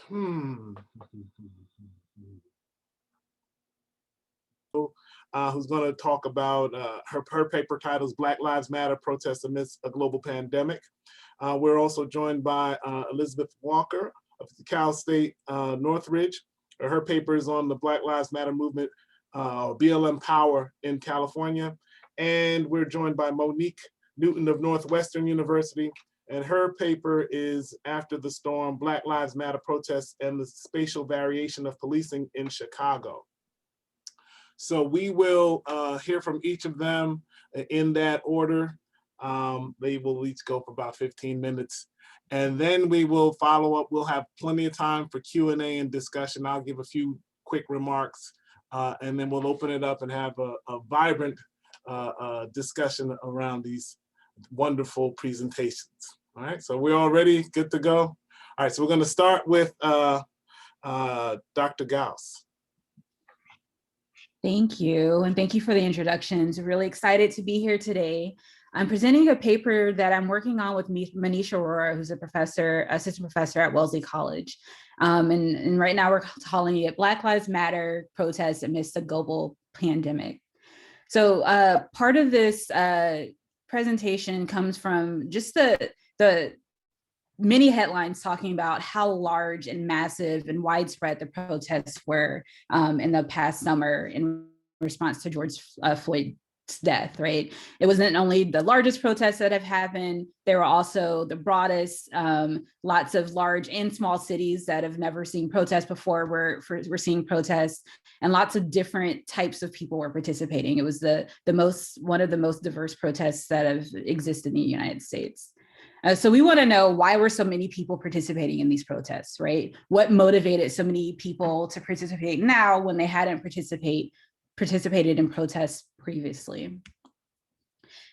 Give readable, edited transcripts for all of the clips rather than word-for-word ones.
Hmm. Who's going to talk about her paper titles Black Lives Matter Protests Amidst a Global Pandemic. We're also joined by Elizabeth Walker of Cal State Northridge. Her paper is on the Black Lives Matter movement, BLM Power in California. And we're joined by Monique Newton of Northwestern University. And her paper is After the Storm, Black Lives Matter Protests and the Spatial Variation of Policing in Chicago. So we will hear from each of them in that order. They will each go for about 15 minutes. And then we will follow up. We'll have plenty of time for Q&A and discussion. I'll give a few quick remarks, and then we'll open it up and have a vibrant discussion around these wonderful presentations. All right, so we're all ready, good to go. All right, so we're gonna start with Dr. Gauss. Thank you, and thank you for the introductions. Really excited to be here today. I'm presenting a paper that I'm working on with Manish Arora, who's a professor, assistant professor at Wellesley College. And right now we're calling it Black Lives Matter Protests Amidst a Global Pandemic. So part of this presentation comes from just the many headlines talking about how large and massive and widespread the protests were in the past summer in response to George Floyd's death, right? It wasn't only the largest protests that have happened, there were also the broadest, lots of large and small cities that have never seen protests before we're seeing protests, and lots of different types of people were participating. It was one of the most diverse protests that have existed in the United States. So we want to know, why were so many people participating in these protests, right? What motivated so many people to participate now when they hadn't participated in protests previously?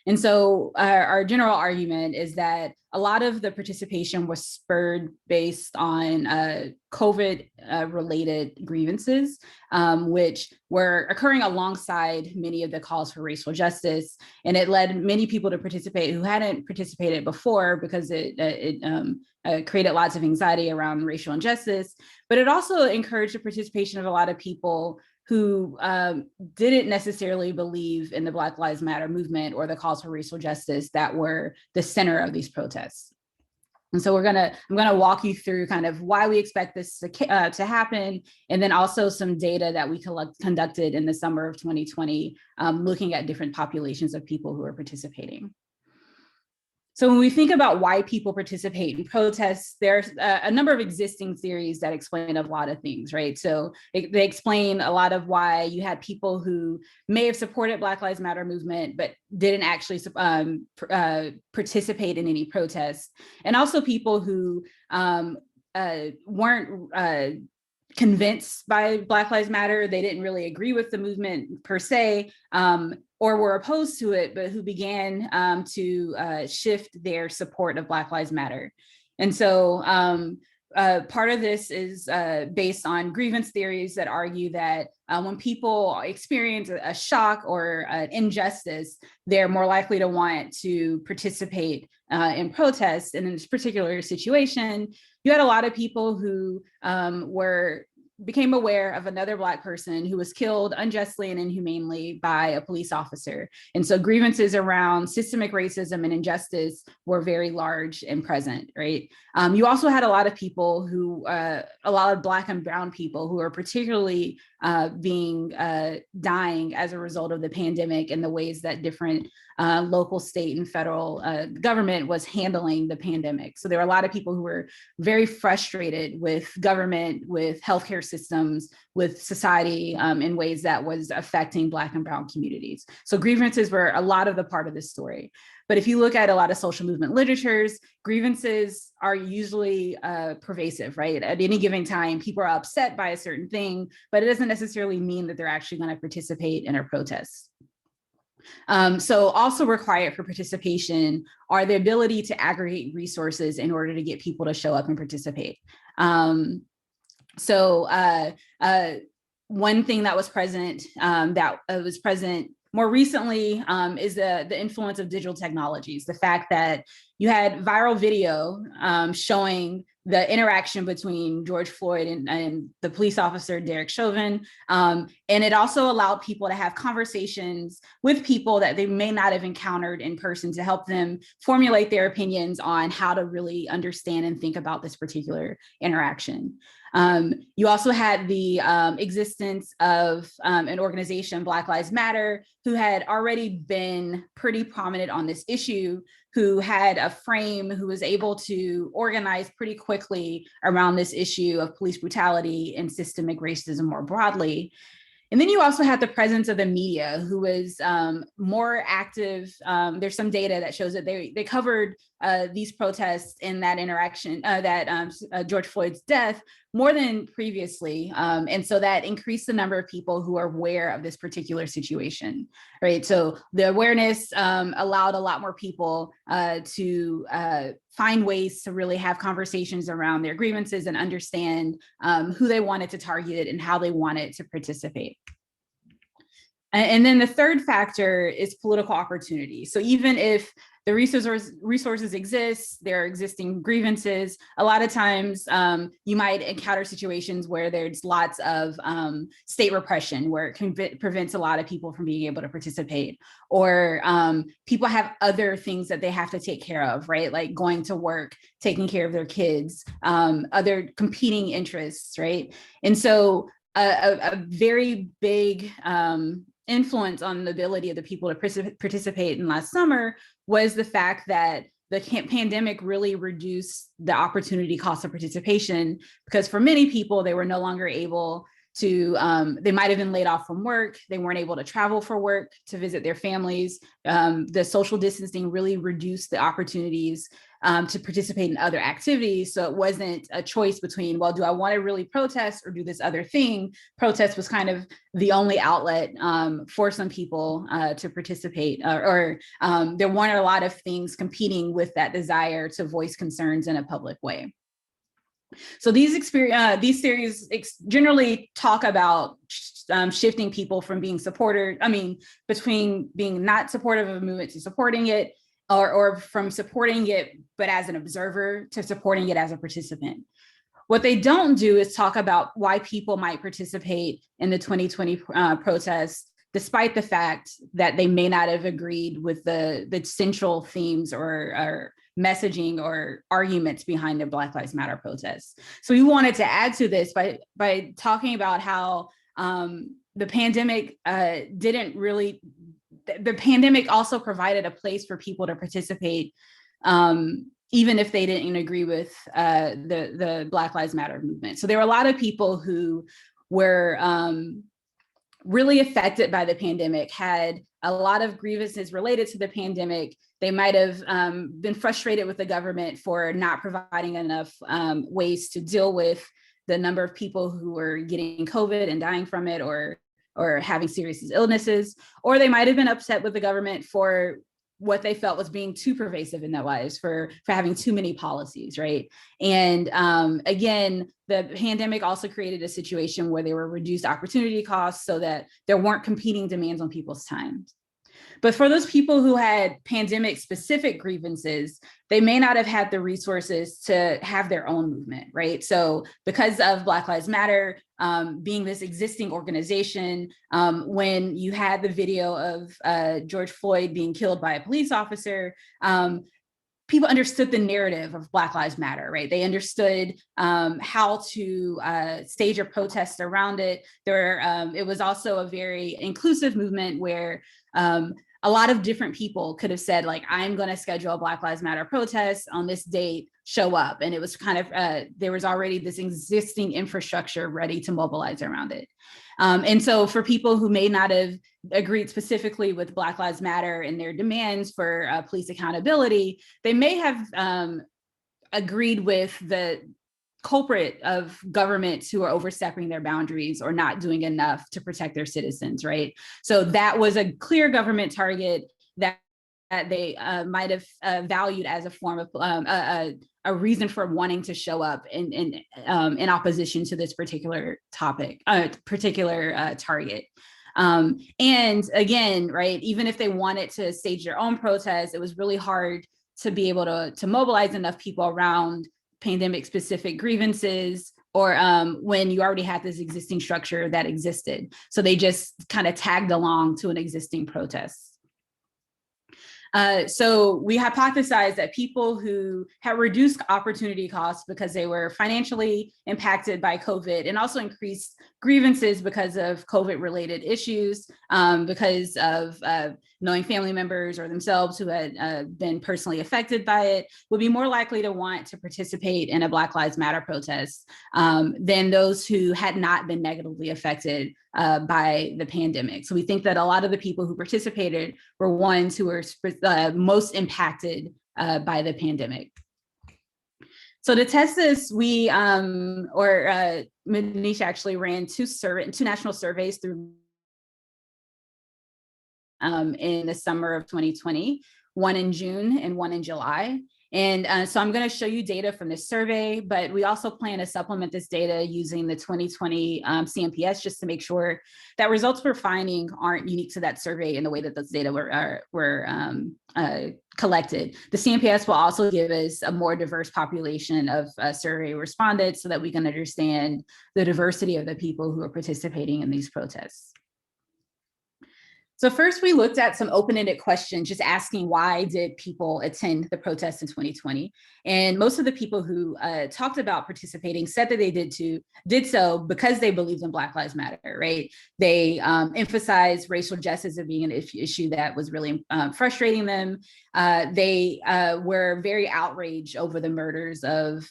And so our general argument is that a lot of the participation was spurred based on COVID-related grievances, which were occurring alongside many of the calls for racial justice. And it led many people to participate who hadn't participated before, because it created lots of anxiety around racial injustice. But it also encouraged the participation of a lot of people who didn't necessarily believe in the Black Lives Matter movement or the calls for racial justice that were the center of these protests. And so I'm gonna walk you through kind of why we expect this to happen, and then also some data that we conducted in the summer of 2020, looking at different populations of people who are participating. So when we think about why people participate in protests, there's a number of existing theories that explain a lot of things, right? So they explain a lot of why you had people who may have supported Black Lives Matter movement, but didn't actually participate in any protests. And also people who weren't convinced by Black Lives Matter. They didn't really agree with the movement per se, or were opposed to it, but who began to shift their support of Black Lives Matter. And so part of this is based on grievance theories that argue that when people experience a shock or an injustice, they're more likely to want to participate in protests. And in this particular situation, you had a lot of people who became aware of another Black person who was killed unjustly and inhumanely by a police officer. And so grievances around systemic racism and injustice were very large and present, right? You also had a lot of people who, a lot of Black and brown people who are particularly dying as a result of the pandemic and the ways that different local, state, and federal government was handling the pandemic. So there were a lot of people who were very frustrated with government, with healthcare systems, with society in ways that was affecting Black and brown communities. So grievances were a lot of the part of this story. But if you look at a lot of social movement literatures, grievances are usually pervasive, right? At any given time, people are upset by a certain thing, but it doesn't necessarily mean that they're actually going to participate in a protest. So also required for participation are the ability to aggregate resources in order to get people to show up and participate. One thing that was present more recently is the influence of digital technologies. The fact that you had viral video showing the interaction between George Floyd and the police officer, Derek Chauvin. And it also allowed people to have conversations with people that they may not have encountered in person to help them formulate their opinions on how to really understand and think about this particular interaction. You also had the existence of an organization, Black Lives Matter, who had already been pretty prominent on this issue, who had a frame, who was able to organize pretty quickly around this issue of police brutality and systemic racism more broadly. And then you also had the presence of the media, who was more active. There's some data that shows that they covered these protests in that interaction, George Floyd's death, more than previously. And so that increased the number of people who are aware of this particular situation, right? So the awareness allowed a lot more people to find ways to really have conversations around their grievances and understand who they wanted to target and how they wanted to participate. And then the third factor is political opportunity. So even if the resources exist, there are existing grievances, a lot of times you might encounter situations where there's lots of state repression, where it prevents a lot of people from being able to participate, or people have other things that they have to take care of, right? Like going to work, taking care of their kids, other competing interests, right? And so a very big influence on the ability of the people to participate in last summer was the fact that the pandemic really reduced the opportunity cost of participation, because for many people, they were no longer able to, they might have been laid off from work, they weren't able to travel for work, to visit their families. The social distancing really reduced the opportunities to participate in other activities. So it wasn't a choice between, well, do I want to really protest or do this other thing? Protest was kind of the only outlet for some people to participate, or there weren't a lot of things competing with that desire to voice concerns in a public way. So these series generally talk about shifting people from being between being not supportive of a movement to supporting it, or from supporting it but as an observer to supporting it as a participant. What they don't do is talk about why people might participate in the 2020 protests, despite the fact that they may not have agreed with the central themes or messaging or arguments behind the Black Lives Matter protests. So we wanted to add to this by talking about how the pandemic the pandemic also provided a place for people to participate, even if they didn't agree with the Black Lives Matter movement. So there were a lot of people who were really affected by the pandemic, had a lot of grievances related to the pandemic. They might have been frustrated with the government for not providing enough ways to deal with the number of people who were getting COVID and dying from it, or having serious illnesses, or they might have been upset with the government for what they felt was being too pervasive in their lives, for having too many policies, right? And again, the pandemic also created a situation where there were reduced opportunity costs so that there weren't competing demands on people's time. But for those people who had pandemic specific grievances, they may not have had the resources to have their own movement, right? So because of Black Lives Matter being this existing organization, when you had the video of George Floyd being killed by a police officer, people understood the narrative of Black Lives Matter, right? They understood how to stage a protest around it. It was also a very inclusive movement where a lot of different people could have said, like, I'm going to schedule a Black Lives Matter protest on this date, show up. And it was kind of, there was already this existing infrastructure ready to mobilize around it. And so for people who may not have agreed specifically with Black Lives Matter and their demands for police accountability, they may have agreed with the culprit of governments who are overstepping their boundaries or not doing enough to protect their citizens, right? So that was a clear government target that they might have valued as a form of a reason for wanting to show up in opposition to this particular topic, target. And again, right, even if they wanted to stage their own protest, it was really hard to be able to mobilize enough people around pandemic specific grievances, or when you already had this existing structure that existed. So they just kind of tagged along to an existing protest. So we hypothesized that people who had reduced opportunity costs because they were financially impacted by COVID, and also increased grievances because of COVID related issues, because of knowing family members or themselves who had been personally affected by it, would be more likely to want to participate in a Black Lives Matter protest than those who had not been negatively affected by the pandemic. So we think that a lot of the people who participated were ones who were most impacted by the pandemic. So to test this, we, Manisha actually ran two national surveys through in the summer of 2020, one in June and one in July. And so I'm going to show you data from this survey, but we also plan to supplement this data using the 2020 CMPS, just to make sure that results we're finding aren't unique to that survey in the way that those data were collected. The CMPS will also give us a more diverse population of survey respondents so that we can understand the diversity of the people who are participating in these protests. So first, we looked at some open-ended questions, just asking why did people attend the protests in 2020? And most of the people who talked about participating said that they did so because they believed in Black Lives Matter, right? They emphasized racial justice as being an issue that was really frustrating them. They were very outraged over the murders of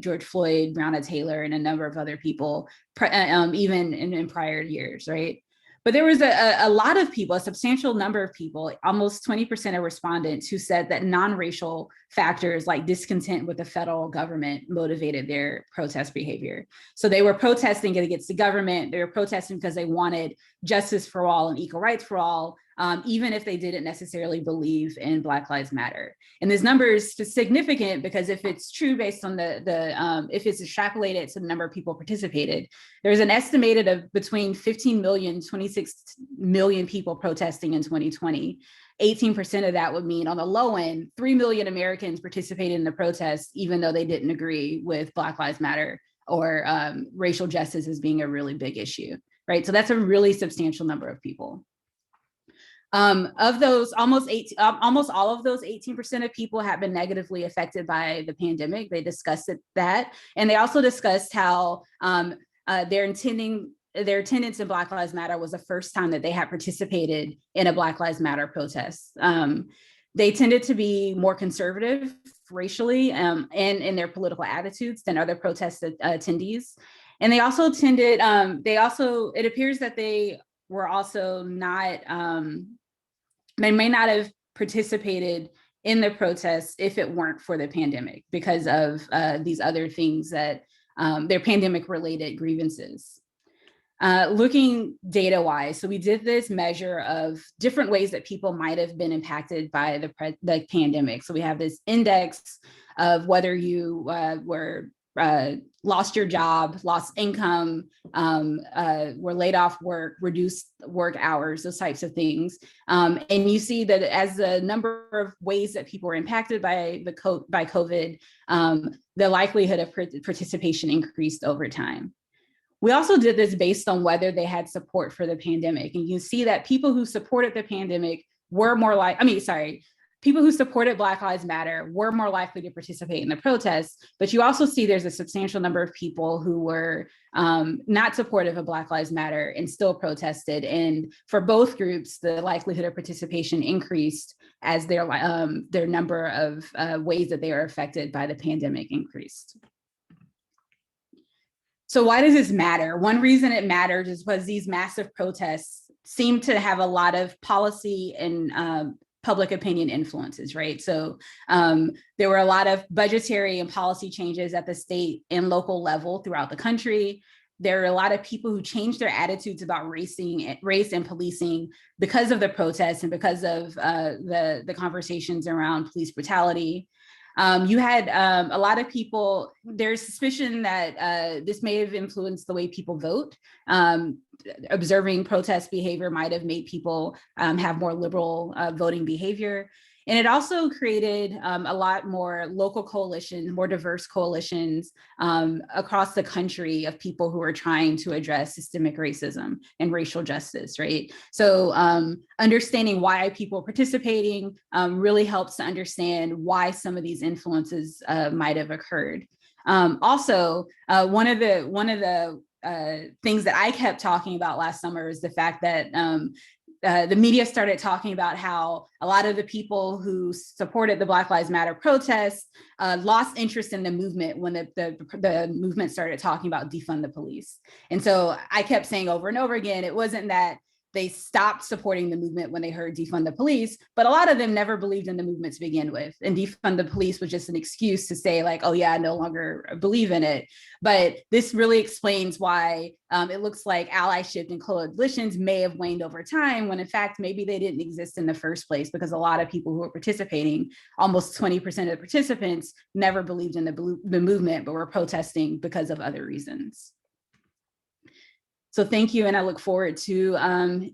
George Floyd, Breonna Taylor, and a number of other people, even in prior years, right? But there was a lot of people, a substantial number of people, almost 20% of respondents, who said that non-racial factors like discontent with the federal government motivated their protest behavior. So they were protesting against the government. They were protesting because they wanted justice for all and equal rights for all, even if they didn't necessarily believe in Black Lives Matter. And this number is significant because if it's true based on if it's extrapolated to the number of people participated, there's an estimated of between 15 million, 26 million people protesting in 2020. 18% of that would mean, on the low end, 3 million Americans participated in the protests, even though they didn't agree with Black Lives Matter or racial justice as being a really big issue, right? So that's a really substantial number of people. Of those, almost all of those 18% of people have been negatively affected by the pandemic. They discussed that. And they also discussed how their attendance in Black Lives Matter was the first time that they had participated in a Black Lives Matter protest. They tended to be more conservative racially and in their political attitudes than other protest attendees. And they also tended, it appears that they were also not, they may not have participated in the protests if it weren't for the pandemic because of these other things that their pandemic related grievances. Looking data-wise, so we did this measure of different ways that people might have been impacted by the pandemic. So we have this index of whether you were lost your job, lost income, were laid off work, reduced work hours, those types of things. And you see that as the number of ways that people were impacted by COVID, the likelihood of participation increased over time. We also did this based on whether they had support for the pandemic. And you see that people who supported the pandemic were people who supported Black Lives Matter were more likely to participate in the protests, but you also see there's a substantial number of people who were not supportive of Black Lives Matter and still protested. And for both groups, the likelihood of participation increased as their number of ways that they are affected by the pandemic increased. So why does this matter? One reason it matters is because these massive protests seem to have a lot of policy and public opinion influences, right? So there were a lot of budgetary and policy changes at the state and local level throughout the country. There are a lot of people who changed their attitudes about race and policing because of the protests and because of the conversations around police brutality. You had a lot of people, there's suspicion that this may have influenced the way people vote. Observing protest behavior might have made people have more liberal voting behavior. And it also created a lot more local coalitions, more diverse coalitions across the country of people who are trying to address systemic racism and racial justice, right? So understanding why people are participating really helps to understand why some of these influences might have occurred. Also, one of the things that I kept talking about last summer is the fact that the media started talking about how a lot of the people who supported the Black Lives Matter protests lost interest in the movement when the movement started talking about defund the police. And so I kept saying over and over again, it wasn't that they stopped supporting the movement when they heard defund the police, but a lot of them never believed in the movement to begin with. And defund the police was just an excuse to say like, oh yeah, I no longer believe in it. But this really explains why it looks like allyship and coalitions may have waned over time, when in fact, maybe they didn't exist in the first place, because a lot of people who were participating, almost 20% of the participants, never believed in the movement, but were protesting because of other reasons. So thank you, and I look forward to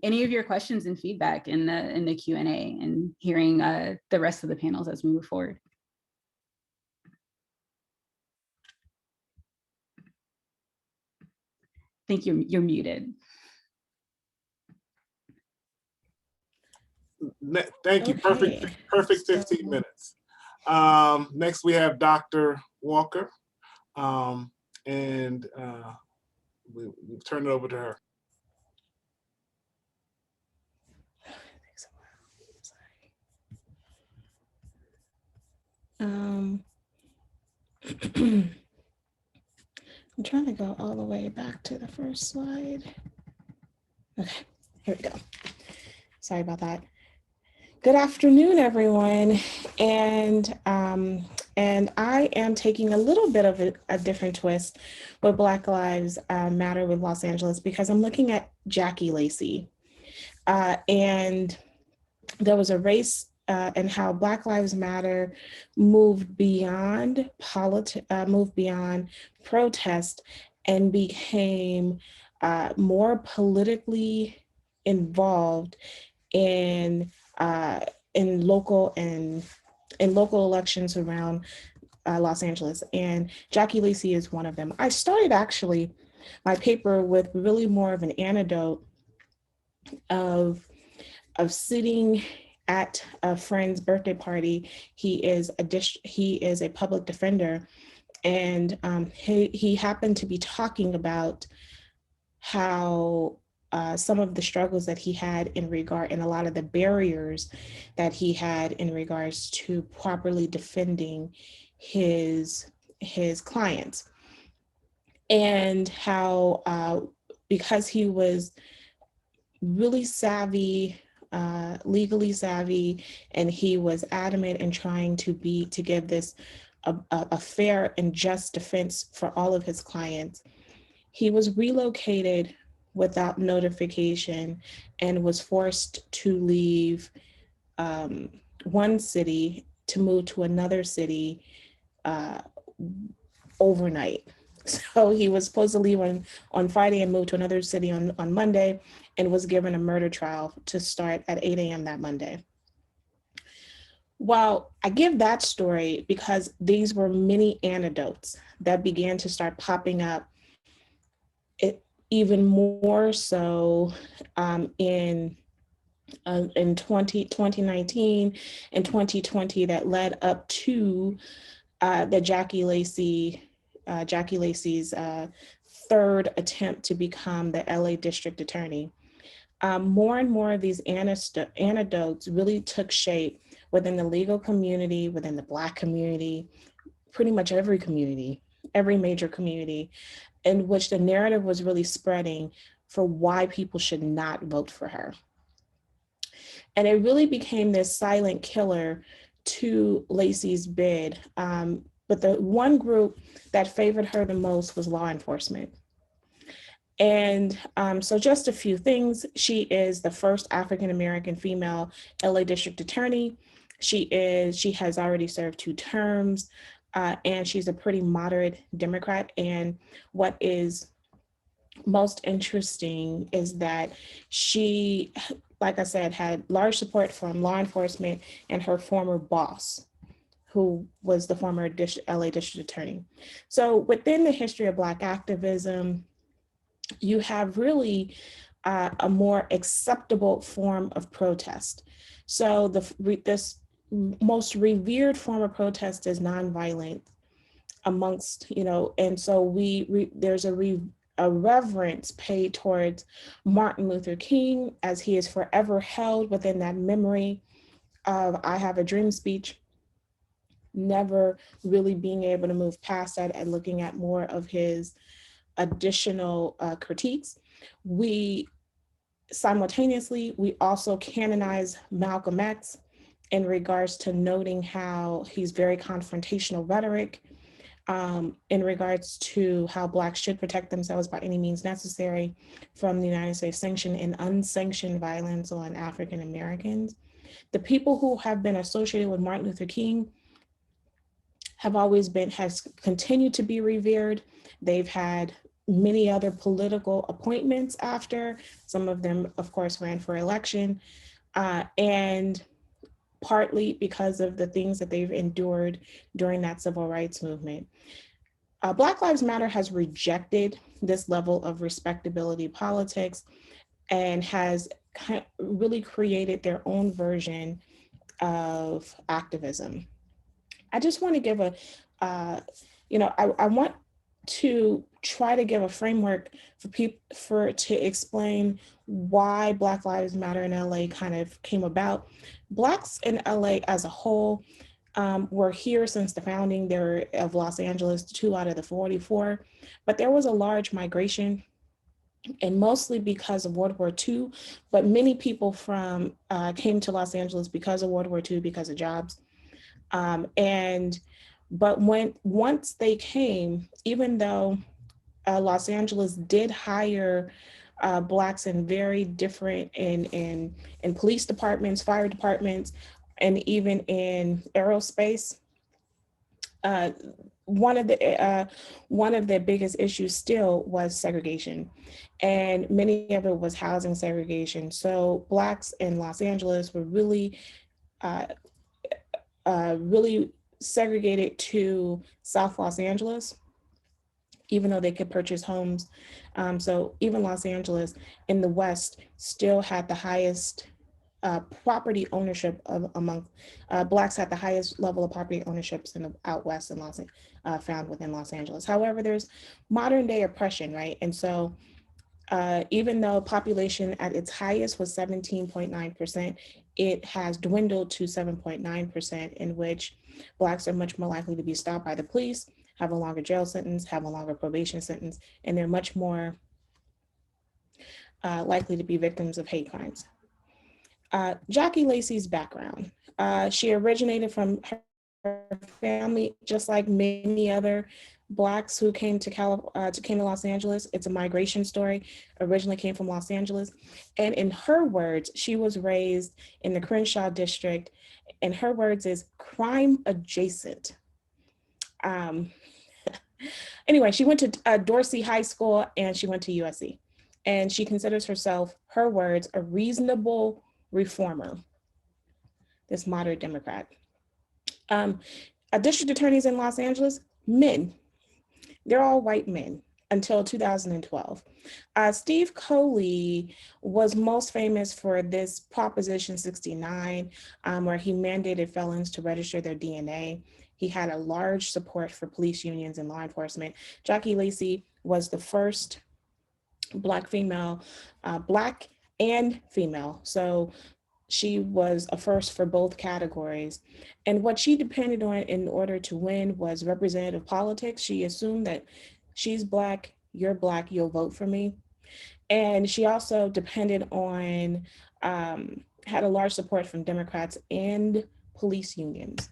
any of your questions and feedback in the Q&A and hearing the rest of the panels as we move forward. I think you're muted. Thank you. Okay. Perfect 15 minutes. Next, we have Dr. Walker, and we'll turn it over to her. I'm trying to go all the way back to the first slide. Okay, here we go. Sorry about that. Good afternoon, everyone. And I am taking a little bit of a different twist with Black Lives Matter with Los Angeles, because I'm looking at Jackie Lacey. And there was a race and how Black Lives Matter moved beyond protest and became more politically involved in local elections around Los Angeles, and Jackie Lacey is one of them. I started actually my paper with really more of an anecdote of sitting at a friend's birthday party. He is a public defender, and he happened to be talking about how some of the struggles that he had and a lot of the barriers that he had in regards to properly defending his clients, and how because he was really savvy, legally savvy, and he was adamant in trying to give this a fair and just defense for all of his clients, he was relocated without notification and was forced to leave one city to move to another city overnight. So he was supposed to leave on Friday and move to another city on Monday, and was given a murder trial to start at 8 a.m. that Monday. Well, I give that story because these were many anecdotes that began to start popping up, even more so in 2019 and 2020, that led up to the Jackie Lacey's third attempt to become the LA District Attorney. More and more of these anecdotes really took shape within the legal community, within the Black community, pretty much every community, every major community, in which the narrative was really spreading for why people should not vote for her. And it really became this silent killer to Lacey's bid. But the one group that favored her the most was law enforcement. And so just a few things. She is the first African-American female LA District Attorney. She has already served 2 terms, and she's a pretty moderate Democrat. And what is most interesting is that she, like I said, had large support from law enforcement and her former boss, who was the former LA district attorney. So within the history of Black activism, you have really a more acceptable form of protest. So this most revered form of protest is nonviolent amongst, and so there's a reverence paid towards Martin Luther King, as he is forever held within that memory of I Have a Dream speech, never really being able to move past that and looking at more of his additional critiques. We simultaneously, we also canonize Malcolm X in regards to noting how he's very confrontational rhetoric, in regards to how Blacks should protect themselves by any means necessary from the United States sanctioned and unsanctioned violence on African Americans. The people who have been associated with Martin Luther King has continued to be revered. They've had many other political appointments after. Some of them, of course, ran for election, and partly because of the things that they've endured during that civil rights movement. Black Lives Matter has rejected this level of respectability politics and has really created their own version of activism. I just want to give I want to try to give a framework for people to explain why Black Lives Matter in LA kind of came about. Blacks in LA as a whole were here since the founding of Los Angeles, 2 out of the 44, but there was a large migration, and mostly because of World War II, but many people came to Los Angeles because of World War II, because of jobs. But once they came, even though Los Angeles did hire Blacks in very different in police departments, fire departments, and even in aerospace, one of the biggest issues still was segregation, and many of it was housing segregation. So Blacks in Los Angeles were really segregated to South Los Angeles, even though they could purchase homes. So even Los Angeles in the West still had the highest property ownership among Blacks, had the highest level of property ownerships in the out West and found within Los Angeles. However, there's modern day oppression, right? And so even though population at its highest was 17.9%, it has dwindled to 7.9%, in which Blacks are much more likely to be stopped by the police, have a longer jail sentence, have a longer probation sentence, and they're much more likely to be victims of hate crimes. Jackie Lacey's background. She originated from her family, just like many other Blacks who came to Los Angeles. It's a migration story, originally came from Los Angeles. And in her words, she was raised in the Crenshaw district, and her words is crime adjacent. Anyway, she went to Dorsey High School and she went to USC. And she considers herself, her words, a reasonable reformer, this moderate Democrat. District attorneys in Los Angeles, men. They're all white men until 2012. Steve Coley was most famous for this Proposition 69, where he mandated felons to register their DNA. He had a large support for police unions and law enforcement. Jackie Lacey was the first Black female, Black and female. So she was a first for both categories. And what she depended on in order to win was representative politics. She assumed that she's Black, you're Black, you'll vote for me. And she also depended on, had a large support from Democrats and police unions.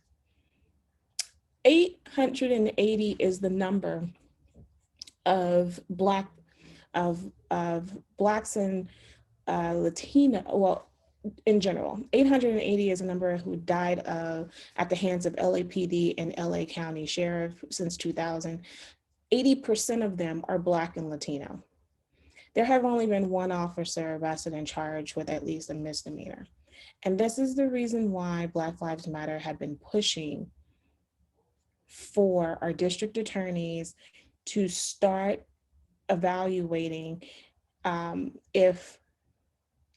880 is the number of Blacks and Latino, well, in general, 880 is a number who died at the hands of LAPD and LA County Sheriff since 2000. 80% of them are Black and Latino. there have only been one officer arrested and charged with at least a misdemeanor. And this is the reason why Black Lives Matter had been pushing for our district attorneys to start evaluating if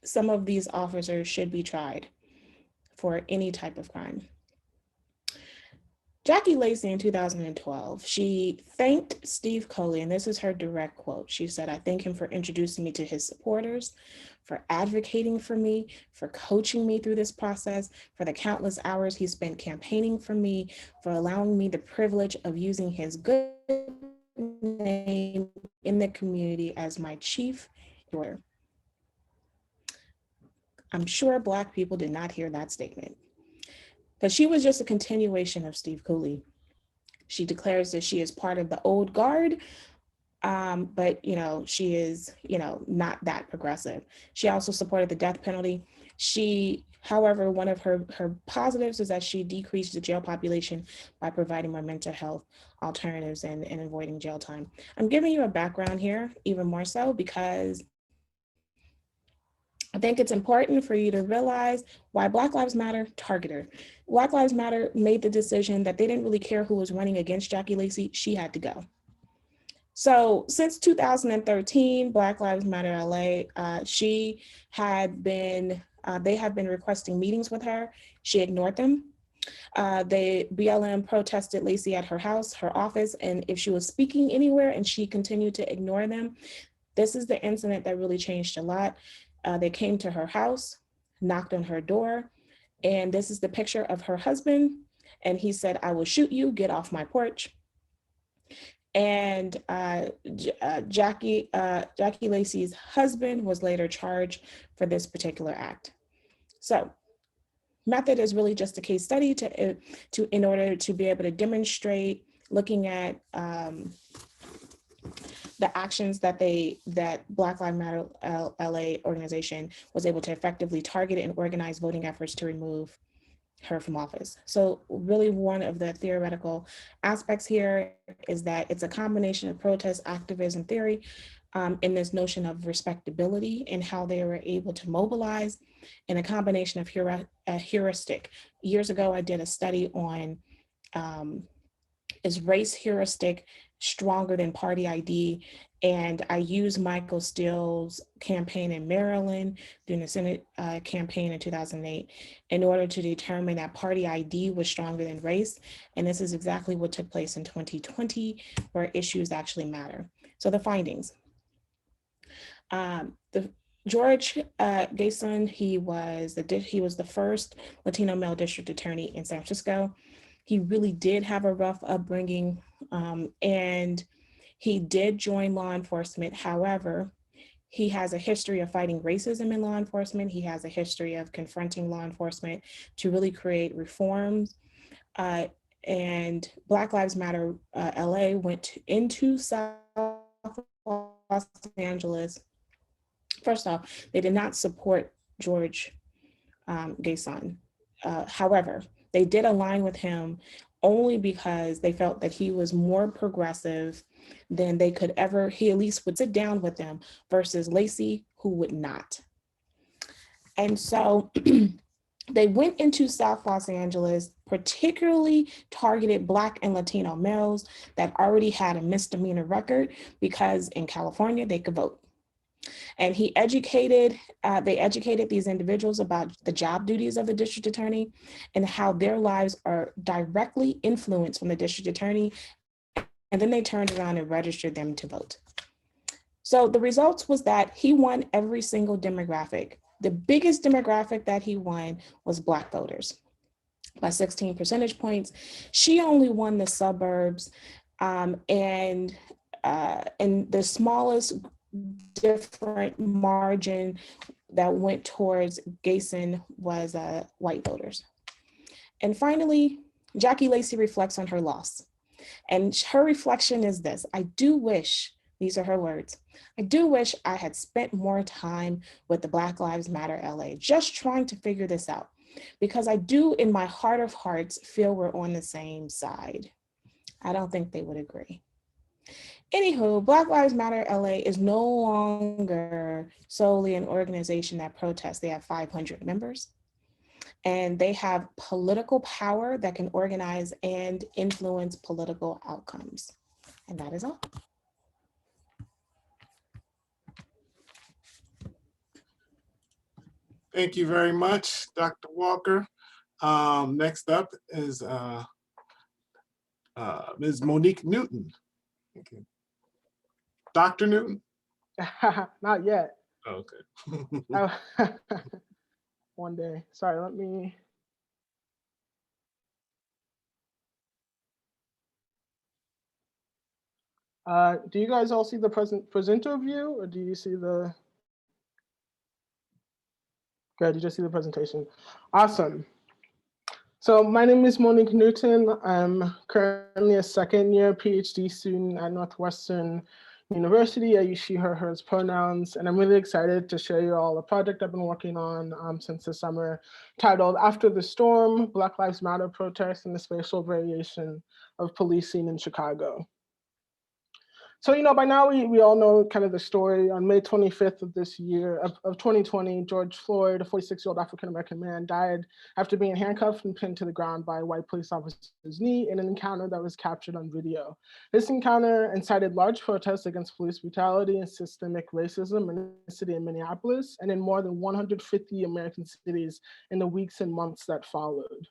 some of these officers should be tried for any type of crime. Jackie Lacey in 2012, she thanked Steve Coley, and this is her direct quote. She said, "I thank him for introducing me to his supporters, for advocating for me, for coaching me through this process, for the countless hours he spent campaigning for me, for allowing me the privilege of using his good name in the community as my chief lawyer." I'm sure Black people did not hear that statement, because she was just a continuation of Steve Cooley. She declares that she is part of the old guard, but she is not that progressive. She also supported the death penalty. However, one of her positives is that she decreased the jail population by providing more mental health alternatives and avoiding jail time. I'm giving you a background here, even more so, because I think it's important for you to realize why Black Lives Matter targeted her. Black Lives Matter made the decision that they didn't really care who was running against Jackie Lacey. She had to go. So since 2013, Black Lives Matter LA, they had been requesting meetings with her. She ignored them. The BLM protested Lacey at her house, her office, and if she was speaking anywhere and she continued to ignore them. This is the incident that really changed a lot. They came to her house, knocked on her door, and this is the picture of her husband. And he said, "I will shoot you, get off my porch." And Jackie Lacey's husband was later charged for this particular act. So method is really just a case study in order to be able to demonstrate, looking at the actions that Black Lives Matter LA organization was able to effectively target and organize voting efforts to remove her from office. So really one of the theoretical aspects here is that it's a combination of protest, activism theory, in this notion of respectability and how they were able to mobilize, and a combination of heuristic. Years ago, I did a study on is race heuristic stronger than party ID? And I used Michael Steele's campaign in Maryland during the Senate campaign in 2008 in order to determine that party ID was stronger than race. And this is exactly what took place in 2020, where issues actually matter. So the findings. George Gason, he was the first Latino male district attorney in San Francisco. He really did have a rough upbringing, and he did join law enforcement. However, he has a history of fighting racism in law enforcement. He has a history of confronting law enforcement to really create reforms. And Black Lives Matter LA went into South Los Angeles. First off, they did not support George Gason. However, they did align with him only because they felt that he was more progressive than they could ever, he at least would sit down with them, versus Lacey, who would not. And so they went into South Los Angeles, particularly targeted Black and Latino males that already had a misdemeanor record, because in California, they could vote. And they educated these individuals about the job duties of the district attorney and how their lives are directly influenced from the district attorney. And then they turned around and registered them to vote. So the results was that he won every single demographic. The biggest demographic that he won was Black voters by 16 percentage points. She only won the suburbs, and the smallest different margin that went towards Gason was white voters. And finally, Jackie Lacey reflects on her loss. And her reflection is this: I do wish, these are her words, I do wish I had spent more time with the Black Lives Matter LA, just trying to figure this out, because I do in my heart of hearts feel we're on the same side. I don't think they would agree. Anywho, Black Lives Matter LA is no longer solely an organization that protests. They have 500 members, and they have political power that can organize and influence political outcomes. And that is all. Thank you very much, Dr. Walker. Next up is Ms. Monique Newton. Okay. Dr. Newton? Not yet. Oh, okay. One day. Sorry, let me. Do you guys all see the presenter view, or do you see the? Good, you just see the presentation. Awesome. So my name is Monique Newton. I'm currently a second-year PhD student at Northwestern University. I use she, her, hers pronouns, and I'm really excited to share you all a project I've been working on since the summer, titled After the Storm, Black Lives Matter Protests and the Spatial Variation of Policing in Chicago. So, by now we all know kind of the story. On May 25th of this year, of 2020, George Floyd, a 46-year-old African-American man, died after being handcuffed and pinned to the ground by a white police officer's knee in an encounter that was captured on video. This encounter incited large protests against police brutality and systemic racism in the city of Minneapolis and in more than 150 American cities in the weeks and months that followed.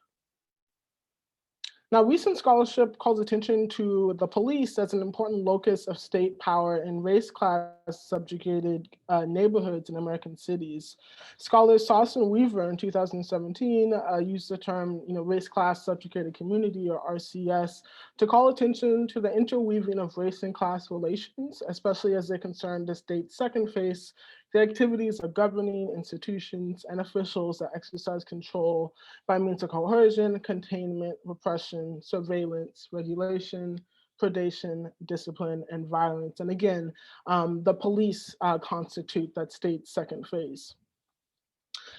Now, recent scholarship calls attention to the police as an important locus of state power in race-class subjugated neighborhoods in American cities. Scholar Sauson Weaver in 2017 used the term race-class subjugated community, or RCS, to call attention to the interweaving of race and class relations, especially as they concern the state's second phase, the activities of governing institutions and officials that exercise control by means of coercion, containment, repression, surveillance, regulation, predation, discipline, and violence. And again, the police constitute that state's second phase.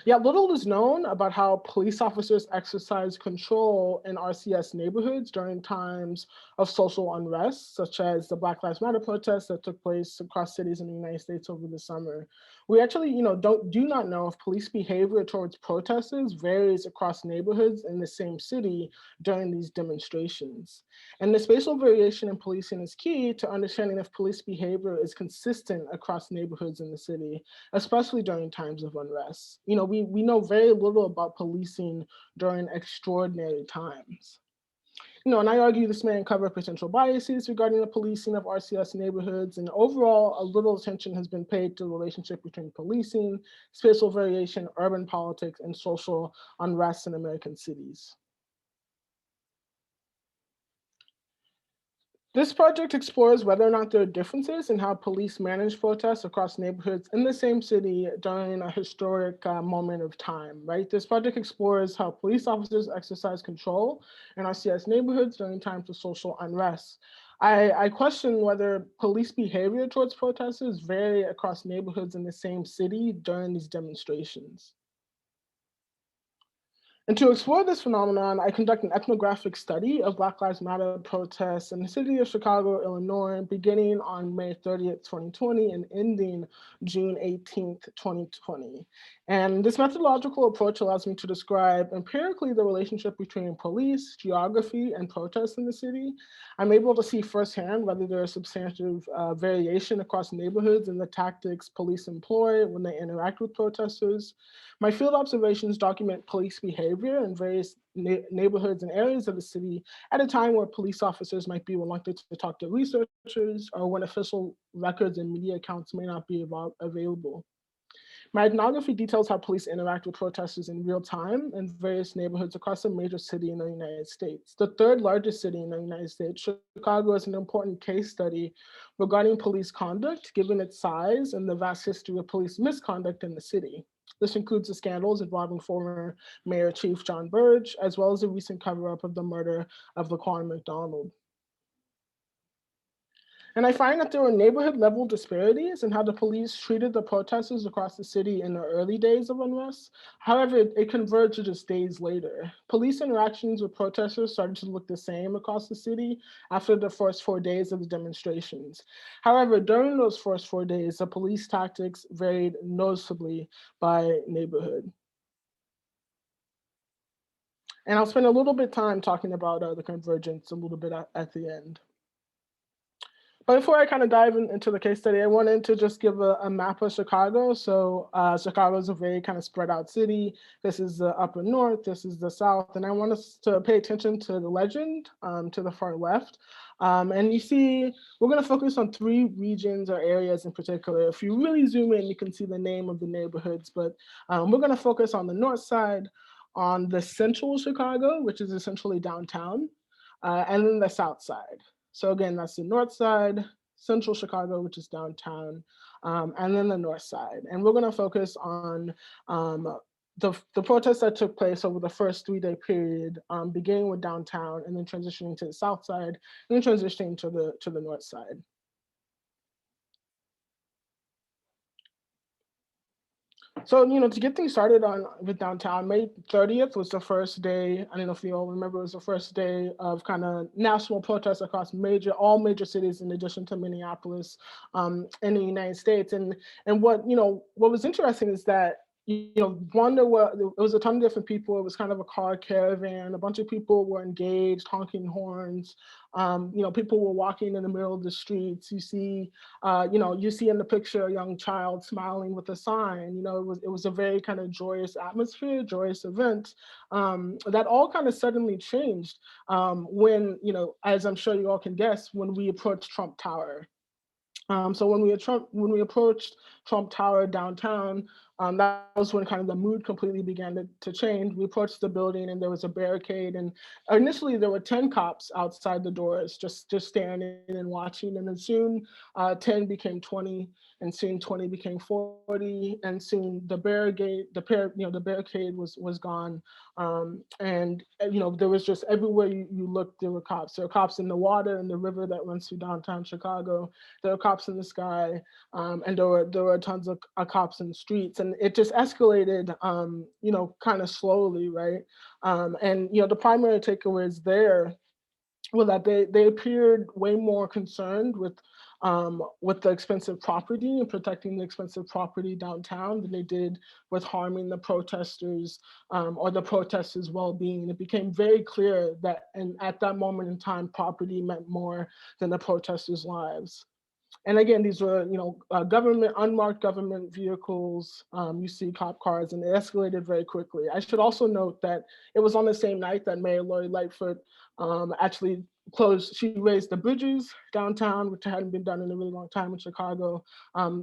Yet little is known about how police officers exercise control in RCS neighborhoods during times of social unrest, such as the Black Lives Matter protests that took place across cities in the United States over the summer. We actually, do not know if police behavior towards protesters varies across neighborhoods in the same city during these demonstrations. And the spatial variation in policing is key to understanding if police behavior is consistent across neighborhoods in the city, especially during times of unrest. We know very little about policing during extraordinary times. And I argue this may uncover potential biases regarding the policing of RCS neighborhoods, and overall, a little attention has been paid to the relationship between policing, spatial variation, urban politics, and social unrest in American cities. This project explores whether or not there are differences in how police manage protests across neighborhoods in the same city during a historic moment of time, right? This project explores how police officers exercise control in RCS neighborhoods during times of social unrest. I question whether police behavior towards protesters vary across neighborhoods in the same city during these demonstrations. And to explore this phenomenon, I conduct an ethnographic study of Black Lives Matter protests in the city of Chicago, Illinois, beginning on May 30th, 2020 and ending June 18th, 2020. And this methodological approach allows me to describe empirically the relationship between police, geography, and protests in the city. I'm able to see firsthand whether there is substantive variation across neighborhoods in the tactics police employ when they interact with protesters. My field observations document police behavior in various neighborhoods and areas of the city at a time where police officers might be reluctant to talk to researchers or when official records and media accounts may not be available. My ethnography details how police interact with protesters in real time in various neighborhoods across a major city in the United States. The third largest city in the United States, Chicago is an important case study regarding police conduct, given its size and the vast history of police misconduct in the city. This includes the scandals involving former Mayor Chief John Burge, as well as the recent cover-up of the murder of Laquan McDonald. And I find that there were neighborhood level disparities in how the police treated the protesters across the city in the early days of unrest. However, it converged just days later. Police interactions with protesters started to look the same across the city after the first 4 days of the demonstrations. However, during those first 4 days, the police tactics varied noticeably by neighborhood. And I'll spend a little bit of time talking about the convergence a little bit at the end. But before I kind of dive into the case study, I wanted to just give a map of Chicago. So Chicago is a very kind of spread out city. This is the upper north, this is the south. And I want us to pay attention to the legend to the far left. And you see, we're gonna focus on 3 regions or areas in particular. If you really zoom in, you can see the name of the neighborhoods, but we're gonna focus on the north side, on the central Chicago, which is essentially downtown, and then the south side. So again, that's the north side, central Chicago, which is downtown, and then the north side. And we're gonna focus on the protests that took place over the first 3-day period, beginning with downtown and then transitioning to the south side, and then transitioning to the north side. So, to get things started with downtown, May 30th was the first day. I don't know if you all remember, it was the first day of kind of national protests across all major cities, in addition to Minneapolis, in the United States. And what was interesting is that it was a ton of different people. It was kind of a car caravan. A bunch of people were engaged, honking horns. People were walking in the middle of the streets. You see in the picture a young child smiling with a sign. It was a very kind of joyous atmosphere, joyous event. That all kind of suddenly changed when, as I'm sure you all can guess, when we approached Trump Tower. So when we approached Trump Tower downtown, that was when kind of the mood completely began to change. We approached the building and there was a barricade, and initially there were 10 cops outside the doors, just standing and watching, and then soon 10 became 20, and soon 20 became 40, and soon the barricade was gone, and there was just everywhere you looked, there were cops. There were cops in the water and the river that runs through downtown Chicago. There were cops in the sky, and there were tons of cops in the streets, and it just escalated, kind of slowly, right? And the primary takeaways there were that they appeared way more concerned with the expensive property and protecting the expensive property downtown than they did with harming the protesters or the protesters' well-being. It became very clear that, and at that moment in time, property meant more than the protesters' lives. And again, these were, unmarked government vehicles. You see cop cars, and it escalated very quickly. I should also note that it was on the same night that Mayor Lori Lightfoot actually she raised the bridges downtown, which hadn't been done in a really long time in Chicago,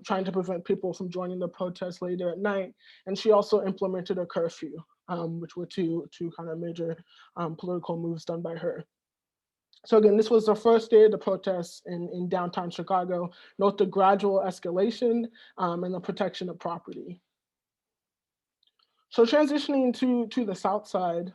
trying to prevent people from joining the protests later at night. And she also implemented a curfew, which were two kind of major political moves done by her. So again, this was the first day of the protests in downtown Chicago. Note the gradual escalation and the protection of property. So transitioning to the south side,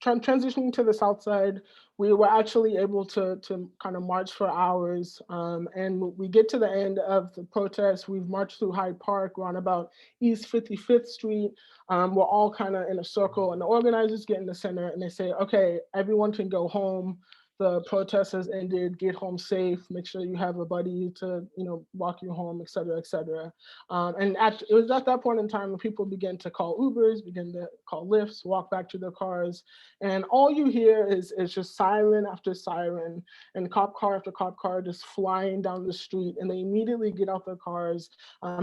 transitioning to the south side, we were actually able to kind of march for hours. And we get to the end of the protest. We've marched through Hyde Park. We're on about East 55th Street. We're all kind of in a circle, and the organizers get in the center and they say, okay, everyone can go home. The protest has ended, get home safe, make sure you have a buddy to, walk you home, et cetera, et cetera. And it was at that point in time when people began to call Ubers, began to call Lyfts, walk back to their cars. And all you hear is just siren after siren and cop car after cop car just flying down the street. And they immediately get out their cars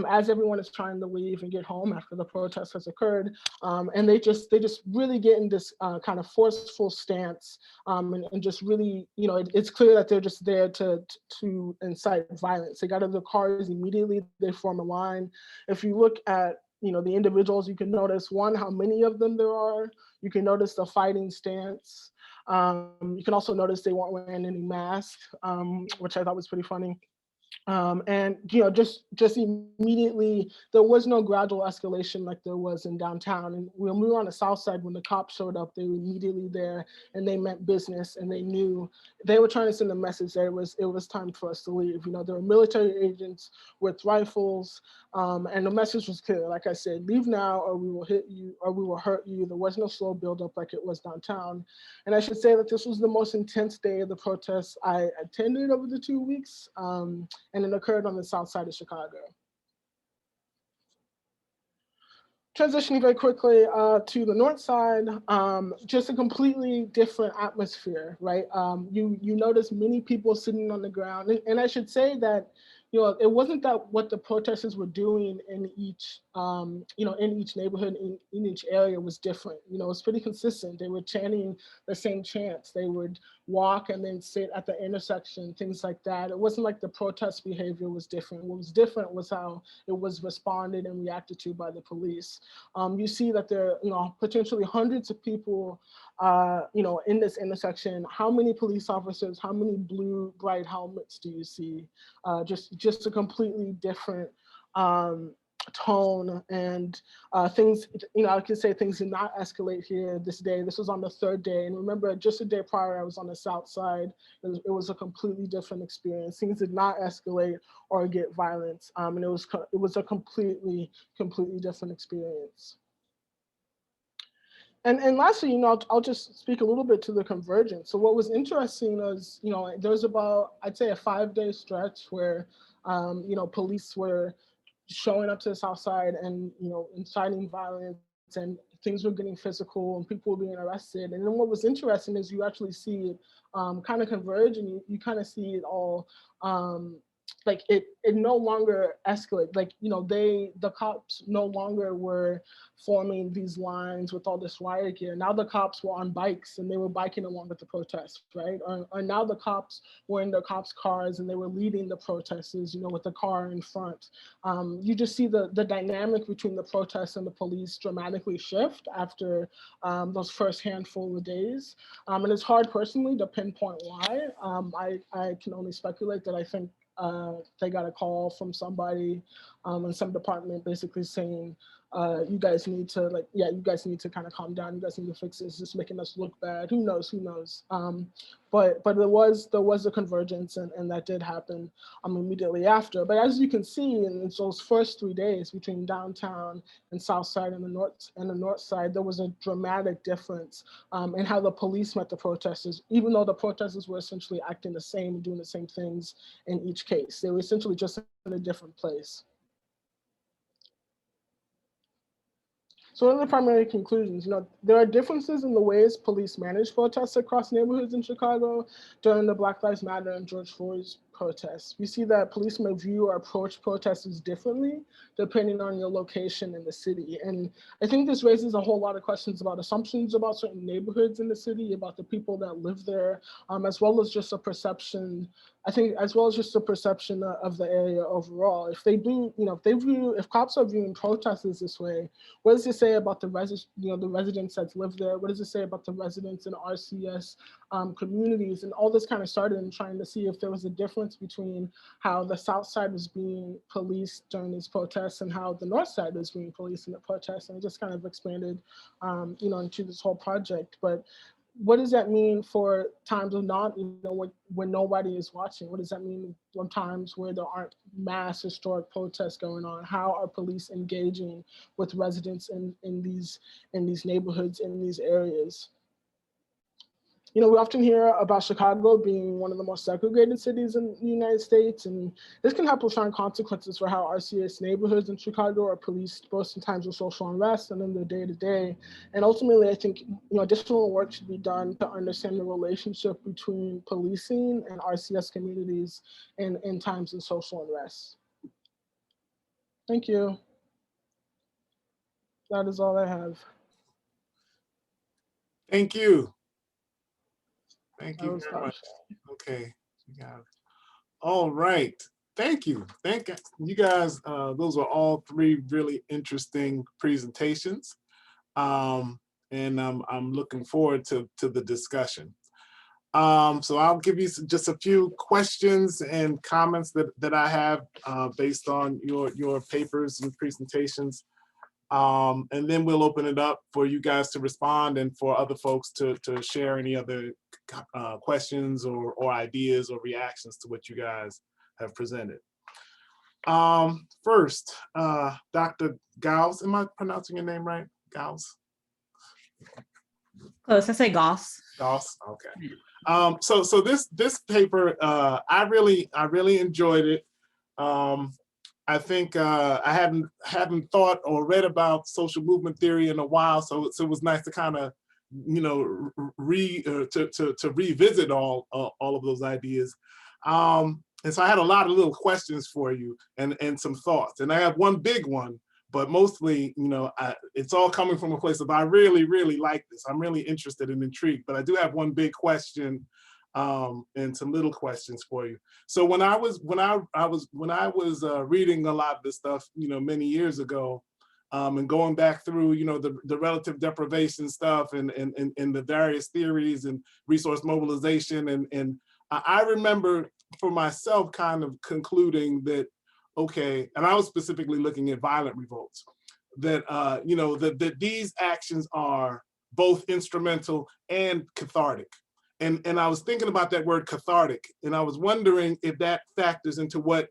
as everyone is trying to leave and get home after the protest has occurred. And they just really get in this kind of forceful stance and just really, it's clear that they're just there to incite violence. They got out of the cars immediately, they form a line. If you look at the individuals, you can notice, one, how many of them there are. You can notice the fighting stance. You can also notice they weren't wearing any masks, which I thought was pretty funny. And just immediately, there was no gradual escalation like there was in downtown. And when we were on the south side, when the cops showed up, they were immediately there, and they meant business, and they knew they were trying to send a message that it was time for us to leave. There were military agents with rifles, and the message was clear. Like I said, leave now, or we will hit you, or we will hurt you. There was no slow buildup like it was downtown. And I should say that this was the most intense day of the protests I attended over the 2 weeks. And it occurred on the south side of Chicago. Transitioning very quickly to the north side, just a completely different atmosphere, right? You notice many people sitting on the ground, and I should say that it wasn't that what the protesters were doing in each, in each neighborhood, in each area was different. It was pretty consistent. They were chanting the same chants. They would walk and then sit at the intersection, things like that. It wasn't like the protest behavior was different. What was different was how it was responded and reacted to by the police. You see that there are, potentially hundreds of people, in this intersection. How many police officers, how many blue bright helmets do you see? Just a completely different tone, and things, I can say things did not escalate here this day. This was on the third day. And remember, just a day prior, I was on the south side. It was a completely different experience. Things did not escalate or get violent. And it was a completely different experience. And lastly, I'll just speak a little bit to the convergence. So what was interesting was, there was about, I'd say, a 5-day stretch where, police were showing up to the south side and, inciting violence, and things were getting physical and people were being arrested. And then what was interesting is you actually see it kind of converge, and you kind of see it all, like it no longer escalated. Like, the cops no longer were forming these lines with all this riot gear. Now the cops were on bikes and they were biking along with the protests, right? Or now the cops were in their cops' cars and they were leading the protesters, with the car in front. You just see the dynamic between the protests and the police dramatically shift after those first handful of days. And it's hard personally to pinpoint why. I can only speculate that I think they got a call from somebody in some department basically saying, you guys need to kind of calm down. You guys need to fix this. It's just making us look bad. Who knows? But there was a convergence, and that did happen immediately after. But as you can see, in those first 3 days between downtown and south side and the north side, there was a dramatic difference in how the police met the protesters, even though the protesters were essentially acting the same, doing the same things in each case. They were essentially just in a different place. So one of the primary conclusions, there are differences in the ways police manage protests across neighborhoods in Chicago during the Black Lives Matter and George Floyd's protests. We see that police may view or approach protesters differently depending on your location in the city. And I think this raises a whole lot of questions about assumptions about certain neighborhoods in the city, about the people that live there, as well as just a perception, of the area overall. If cops are viewing protesters this way, what does it say about the residents that live there? What does it say about the residents in RCS communities? And all this kind of started in trying to see if there was a difference between how the south side was being policed during these protests and how the north side was being policed in the protests. And it just kind of expanded, into this whole project. But what does that mean for times of when nobody is watching? What does that mean when times where there aren't mass historic protests going on? How are police engaging with residents in these neighborhoods, in these areas? We often hear about Chicago being one of the most segregated cities in the United States, and this can have profound consequences for how RCS neighborhoods in Chicago are policed, both in times of social unrest and in the day-to-day. And ultimately, I think additional work should be done to understand the relationship between policing and RCS communities in times of social unrest. Thank you. That is all I have. Thank you. Thank you That was very much. helpful. Okay. All right. Thank you. Thank you guys. Those were all 3 really interesting presentations. And I'm looking forward to the discussion. So I'll give you just a few questions and comments that I have based on your papers and presentations. And then we'll open it up for you guys to respond and for other folks to share any other questions or ideas or reactions to what you guys have presented. First, Dr. Gauss, am I pronouncing your name right? Gauss? Close, I say Goss. Gauss, okay. So this paper, I really enjoyed it. I think I hadn't thought or read about social movement theory in a while, so it was nice to kind of, you know, to revisit all of those ideas. And so I had a lot of little questions for you and some thoughts, and I have one big one, but mostly, you know, it's all coming from a place of I really like this. I'm really interested and intrigued, but I do have one big question and some little questions for you. So when I was reading a lot of this stuff, you know, many years ago, and going back through, you know, the relative deprivation stuff and the various theories and resource mobilization, and I remember for myself kind of concluding that, okay, and I was specifically looking at violent revolts, that you know, that these actions are both instrumental and cathartic. And I was thinking about that word cathartic, and I was wondering if that factors into what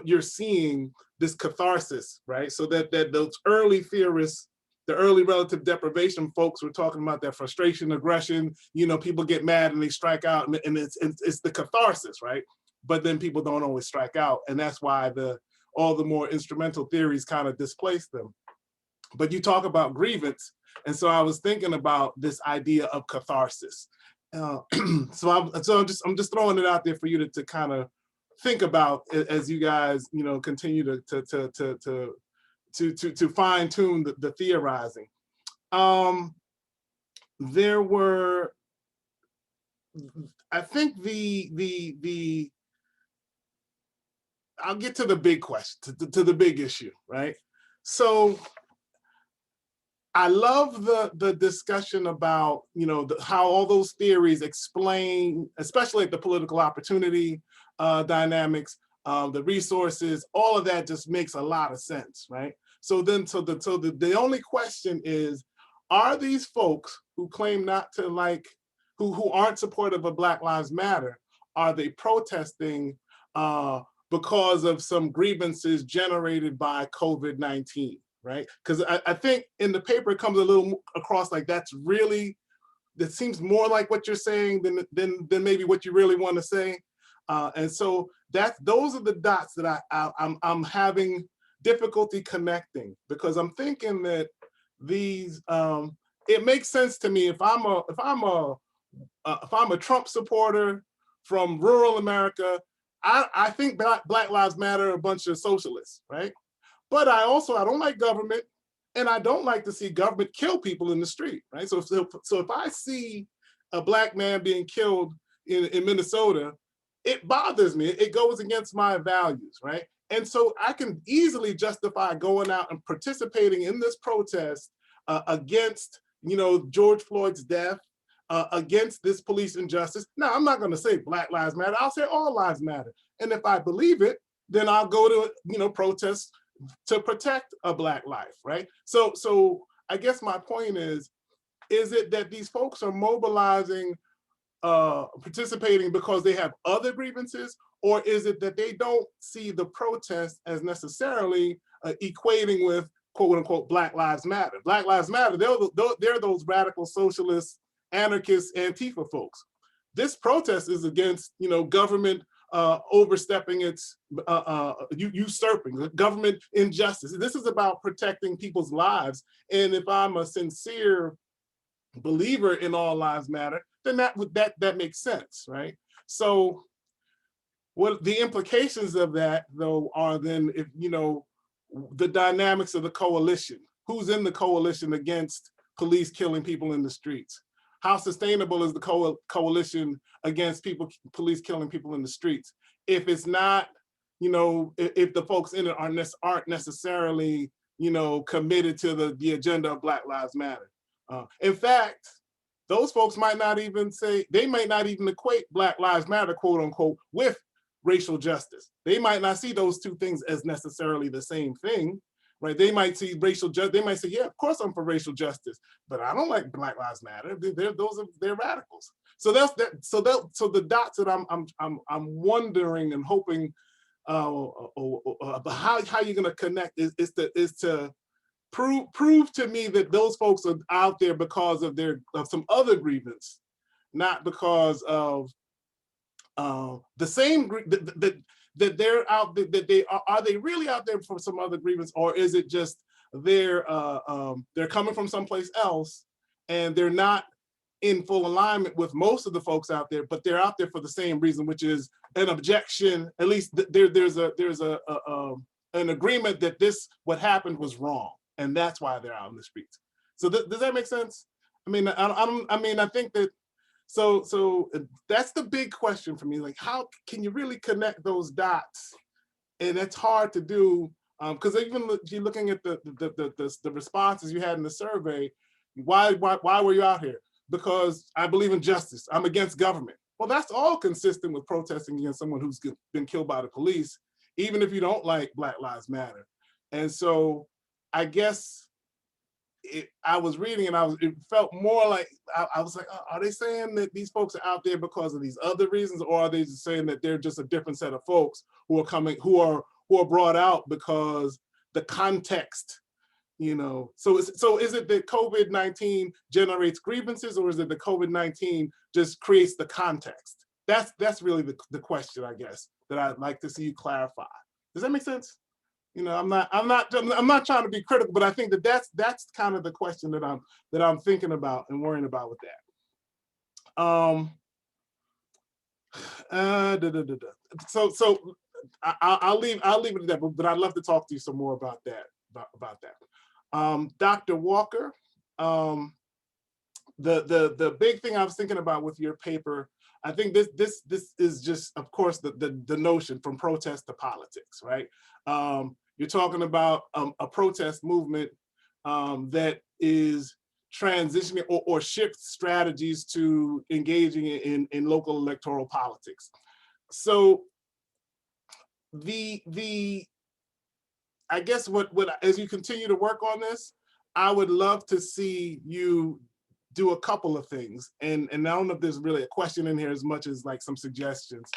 you're seeing, this catharsis, right? So that those early theorists, the early relative deprivation folks were talking about that frustration, aggression, you know, people get mad and they strike out, and it's the catharsis, right? But then people don't always strike out, and that's why all the more instrumental theories kind of displace them. But you talk about grievance, and so I was thinking about this idea of catharsis. So I'm just throwing it out there for you to kind of think about as you guys, you know, continue to fine tune the theorizing. There were, I think I'll get to the big question, to the big issue, right? So I love the discussion about, you know, how all those theories explain, especially the political opportunity dynamics, the resources, all of that just makes a lot of sense, right? So the only question is, are these folks who claim not to like, who aren't supportive of Black Lives Matter, are they protesting because of some grievances generated by COVID-19? Right? Because I think in the paper it comes a little across like that seems more like what you're saying than maybe what you really want to say. And so those are the dots that I'm having difficulty connecting, because I'm thinking that these it makes sense to me if I'm a Trump supporter from rural America, I think Black Lives Matter are a bunch of socialists, right? But I don't like government, and I don't like to see government kill people in the street, right? So if I see a Black man being killed in Minnesota, it bothers me. It goes against my values, right? And so I can easily justify going out and participating in this protest against, you know, George Floyd's death, against this police injustice. Now, I'm not going to say Black Lives Matter. I'll say all lives matter. And if I believe it, then I'll go to, you know, protest to protect a Black life, right? So I guess my point is it that these folks are mobilizing, participating because they have other grievances, or is it that they don't see the protest as necessarily equating with quote unquote Black Lives Matter? Black Lives Matter, they're those radical socialists, anarchists, Antifa folks. This protest is against, you know, government overstepping its, usurping, government injustice. This is about protecting people's lives. And if I'm a sincere believer in all lives matter, then that makes sense, right? So what the implications of that, though, are then, if, you know, the dynamics of the coalition, who's in the coalition against police killing people in the streets? How sustainable is the coalition against police killing people in the streets? If it's not, you know, if the folks in it aren't necessarily, you know, committed to the agenda of Black Lives Matter. In fact, those folks might not even say, they might not even equate Black Lives Matter, quote unquote, with racial justice. They might not see those two things as necessarily the same thing, right? They might see racial justice, they might say, yeah, of course I'm for racial justice, but I don't like Black Lives Matter. They're radicals. So that's that. So the dots that I'm wondering and hoping how you're gonna connect is to prove to me that those folks are out there because of some other grievance, not because of the same that they're out there, that are they really out there for some other grievance, or is it just they're coming from someplace else and they're not in full alignment with most of the folks out there, but they're out there for the same reason, which is an objection. At least there's an agreement that what happened was wrong, and that's why they're out in the streets. So does that make sense? I mean, I think that. So that's the big question for me. Like, how can you really connect those dots? And it's hard to do because even you're looking at the responses you had in the survey. Why were you out here? Because I believe in justice. I'm against government. Well, that's all consistent with protesting against someone who's been killed by the police, even if you don't like Black Lives Matter. And so I guess I was reading and it felt more like, I was like, oh, are they saying that these folks are out there because of these other reasons, or are they just saying that they're just a different set of folks who are brought out because the context, so is it that COVID-19 generates grievances, or is it that COVID-19 just creates the context? That's really the question, I guess, that I'd like to see you clarify. Does that make sense? I'm not trying to be critical, but I think that's kind of the question that I'm thinking about and worrying about with that. So I'll leave it at that, but I'd love to talk to you some more about that. Dr. Walker, the big thing I was thinking about with your paper, I think this is just, of course, the notion from protest to politics, right? You're talking about a protest movement that is transitioning or shift strategies to engaging in local electoral politics. So I guess what as you continue to work on this, I would love to see you do a couple of things. And I don't know if there's really a question in here as much as like some suggestions.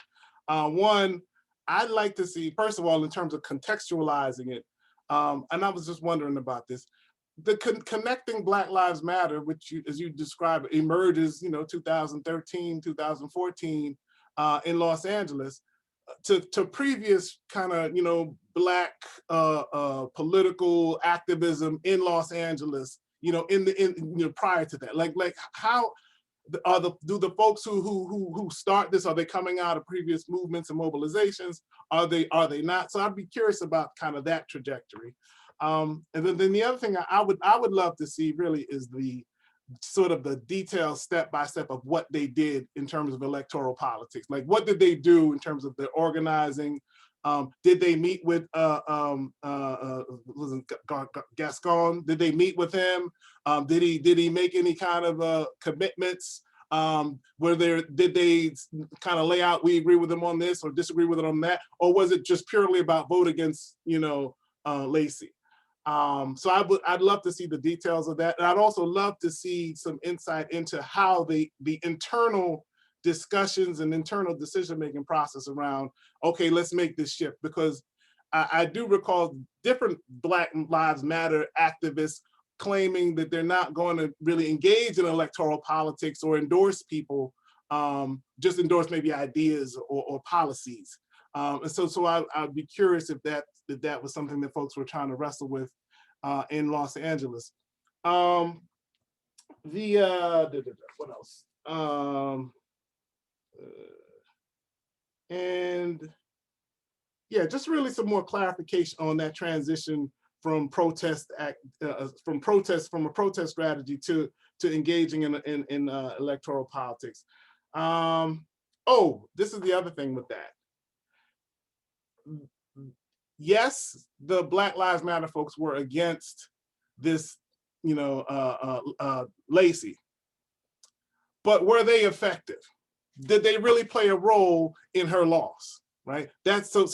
One, I'd like to see, first of all, in terms of contextualizing it, and I was just wondering about this, the connecting Black Lives Matter, which as you describe, emerges, 2013, 2014 in Los Angeles, to previous kind of, Black political activism in Los Angeles, prior to that, like how do the folks who start this, are they coming out of previous movements and mobilizations? Are they not? So I'd be curious about kind of that trajectory. And then the other thing I would love to see really is the sort of the detailed step-by-step of what they did in terms of electoral politics. Like, what did they do in terms of their organizing? Did they meet with Gascon? Did they meet with him? Did he make any kind of commitments? Did they kind of lay out, we agree with him on this or disagree with him on that? Or was it just purely about vote against, Laci? So I'd love to see the details of that. And I'd also love to see some insight into how the internal discussions and internal decision-making process around, okay, let's make this shift, because I do recall different Black Lives Matter activists claiming that they're not going to really engage in electoral politics or endorse people, just endorse maybe ideas or policies. And so I'd be curious if that was something that folks were trying to wrestle with in Los Angeles. What else? And yeah, just really some more clarification on that transition from from a protest strategy to engaging in electoral politics. Oh, this is the other thing with that. Yes, the Black Lives Matter folks were against this, Laci. but were they effective? Did they really play a role in her loss, right? That's so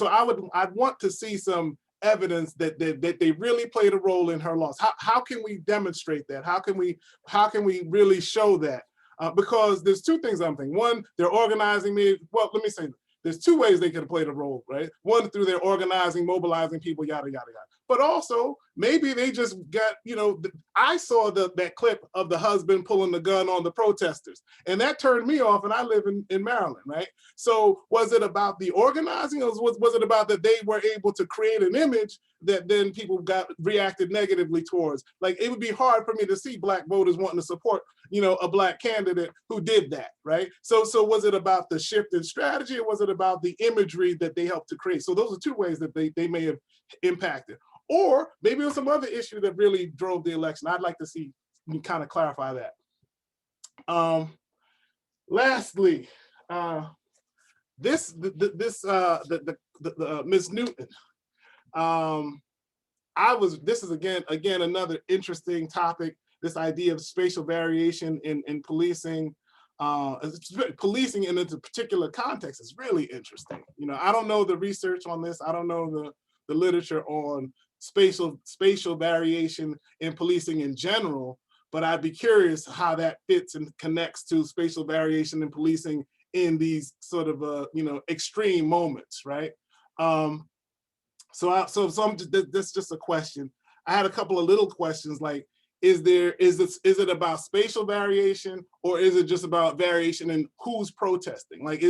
I'd want to see some evidence that they really played a role in her loss. How can we demonstrate that? How can we really show that? Because there's two things I'm thinking. One, they're organizing me. Well, let me say, there's two ways they could have played a role, right? One, through their organizing, mobilizing people, yada, yada, yada. But also, maybe they just got, I saw that clip of the husband pulling the gun on the protesters, and that turned me off, and I live in Maryland, right? So was it about the organizing, or was it about that they were able to create an image that then people reacted negatively towards? Like, it would be hard for me to see Black voters wanting to support, a Black candidate who did that, right? So was it about the shift in strategy, or was it about the imagery that they helped to create? So those are two ways that they may have impacted. Or maybe it was some other issue that really drove the election. I'd like to see you kind of clarify that. Lastly, Ms. Newton. This is again another interesting topic. This idea of spatial variation in policing. Policing in a particular context is really interesting. I don't know the research on this. I don't know the literature on spatial variation in policing in general, but I'd be curious how that fits and connects to spatial variation in policing in these sort of extreme moments, right? That's just a question. I had a couple of little questions, like, is it about spatial variation, or is it just about variation in who's protesting? Like,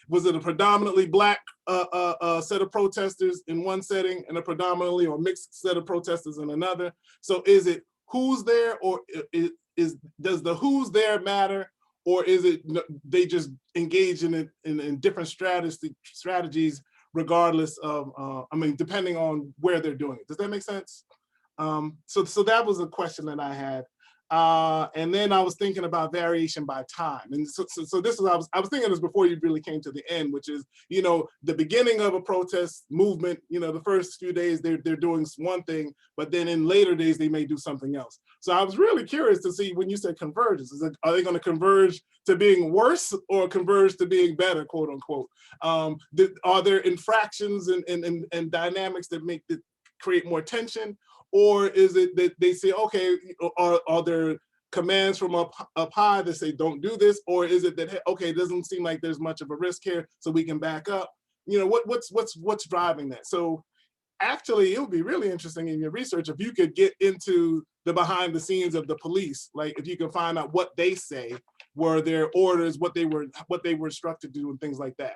was it a predominantly Black set of protesters in one setting and a predominantly or mixed set of protesters in another? So is it who's there, or does the who's there matter, or is it they just engage in different strategies regardless of depending on where they're doing it? Does that make sense? So that was a question that I had. And then I was thinking about variation by time. And so this is, I was thinking this before you really came to the end, which is, the beginning of a protest movement, the first few days they're doing one thing, but then in later days they may do something else. So I was really curious to see, when you said convergence, are they going to converge to being worse or converge to being better, quote unquote? Are there infractions and dynamics that create more tension? Or is it that they say, okay, are there commands from up high that say don't do this? Or is it that, hey, okay, it doesn't seem like there's much of a risk here, so we can back up? What's driving that? So actually, it would be really interesting in your research if you could get into the behind the scenes of the police, like if you can find out what they say were their orders, what they were instructed to do, and things like that.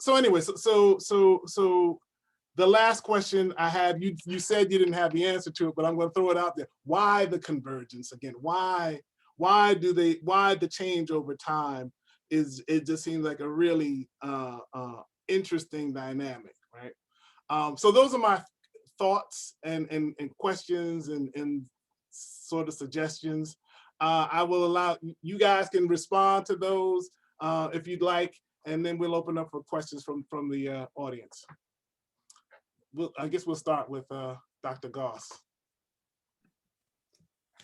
So anyway, so the last question I had, you said you didn't have the answer to it, but I'm going to throw it out there. Why the convergence again? Why the change over time? It just seems like a really interesting dynamic, right? So those are my thoughts and questions and sort of suggestions. I will allow you guys can respond to those if you'd like, and then we'll open up for questions from the audience. I guess we'll start with Dr. Goss.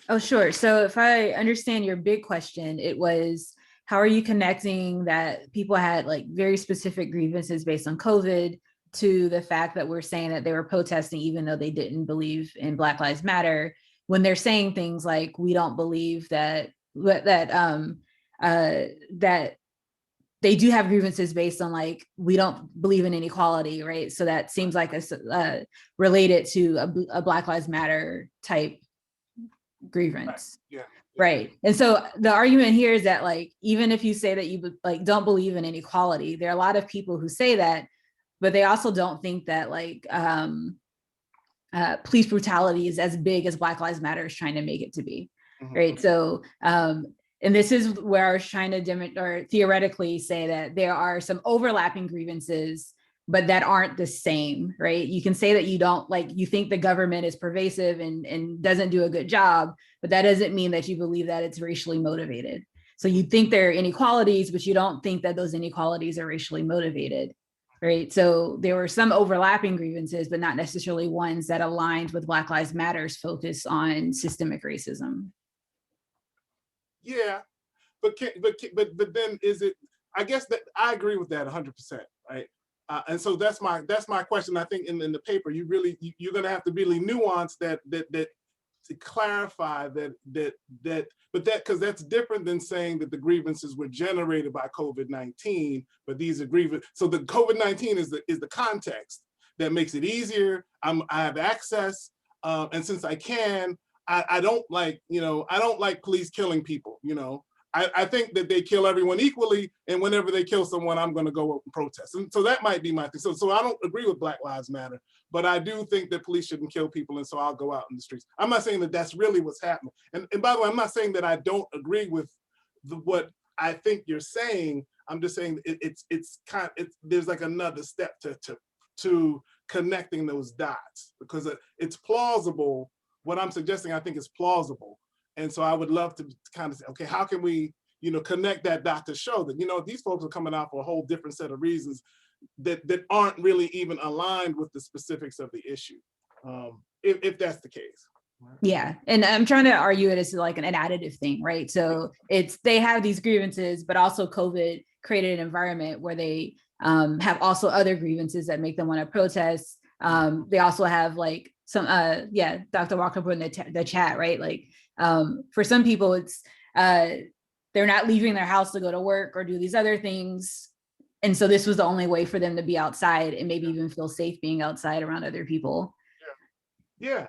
Oh, sure. So if I understand your big question, it was, how are you connecting that people had like very specific grievances based on COVID to the fact that we're saying that they were protesting even though they didn't believe in Black Lives Matter, when they're saying things like, we don't believe that they do have grievances based on like, we don't believe in inequality, right? So that seems like related to a Black Lives Matter type grievance. Yeah. Right. And so the argument here is that like, even if you say that you like don't believe in inequality, there are a lot of people who say that, but they also don't think that like police brutality is as big as Black Lives Matter is trying to make it to be. Mm-hmm. Right. So and this is where I was trying to theoretically say that there are some overlapping grievances, but that aren't the same, right? You can say that you don't like, you think the government is pervasive and doesn't do a good job, but that doesn't mean that you believe that it's racially motivated. So you think there are inequalities, but you don't think that those inequalities are racially motivated. right? So there were some overlapping grievances, but not necessarily ones that aligned with Black Lives Matter's focus on systemic racism. Yeah, but then is it? I guess that I agree with that 100%, right? And so that's my question. I think in the paper, you're going to have to really nuance that to clarify that, but because that's different than saying that the grievances were generated by COVID-19, but these are grievances. So the COVID-19 is the context that makes it easier. I have access, and since I can, I don't like, I don't like police killing people. I think that they kill everyone equally, and whenever they kill someone, I'm going to go up and protest. And so that might be my thing. So I don't agree with Black Lives Matter, but I do think that police shouldn't kill people, and so I'll go out in the streets. I'm not saying that that's really what's happening. And by the way, I'm not saying that I don't agree with what I think you're saying. I'm just saying there's like another step to connecting those dots, because it's plausible. What I'm suggesting, I think, is plausible. And so I would love to kind of say, okay, how can we, connect that dot to show that, these folks are coming out for a whole different set of reasons that aren't really even aligned with the specifics of the issue, if that's the case. Yeah. And I'm trying to argue it as like an additive thing, right? So they have these grievances, but also COVID created an environment where they have also other grievances that make them want to protest. They also have like some, Dr. Walker put in the chat, right? Like, for some people, it's they're not leaving their house to go to work or do these other things, and so this was the only way for them to be outside and maybe even feel safe being outside around other people. Yeah.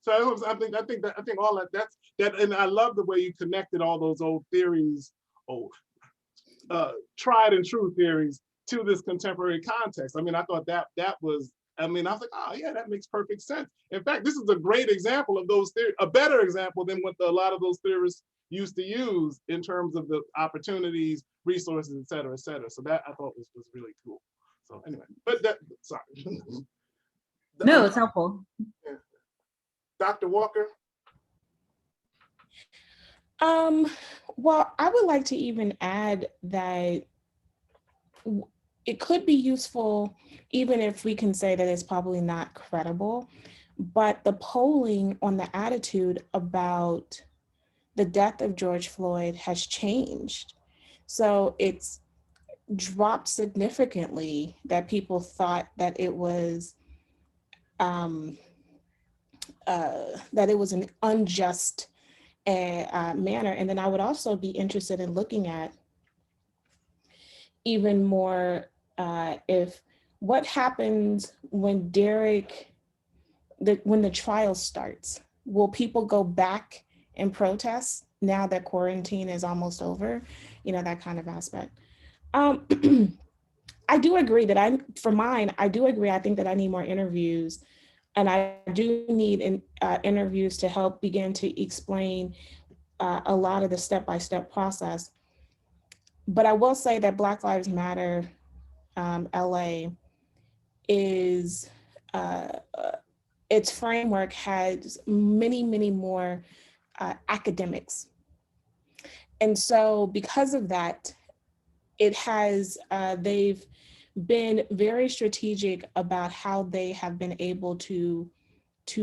So I think all that's that, and I love the way you connected all those old theories, tried and true theories, to this contemporary context. I mean, I thought that was. I was like, oh yeah, that makes perfect sense. In fact, this is a great example of those theories, a better example than what a lot of those theorists used to use in terms of the opportunities, resources, et cetera, et cetera. So that I thought was really cool. So anyway, but sorry. No, it's helpful. Yeah. Dr. Walker? Well, I would like to even add that it could be useful, even if we can say that it's probably not credible, but the polling on the attitude about the death of George Floyd has changed. So it's dropped significantly that people thought that it was an unjust manner. And then I would also be interested in looking at even more if what happens when when the trial starts. Will people go back and protest now that quarantine is almost over? That kind of aspect. I do agree that I do agree. I think that I need more interviews, and I do need interviews to help begin to explain a lot of the step-by-step process. But I will say that Black Lives Matter LA is, its framework has many, many more academics. And so because of that, it has, they've been very strategic about how they have been able to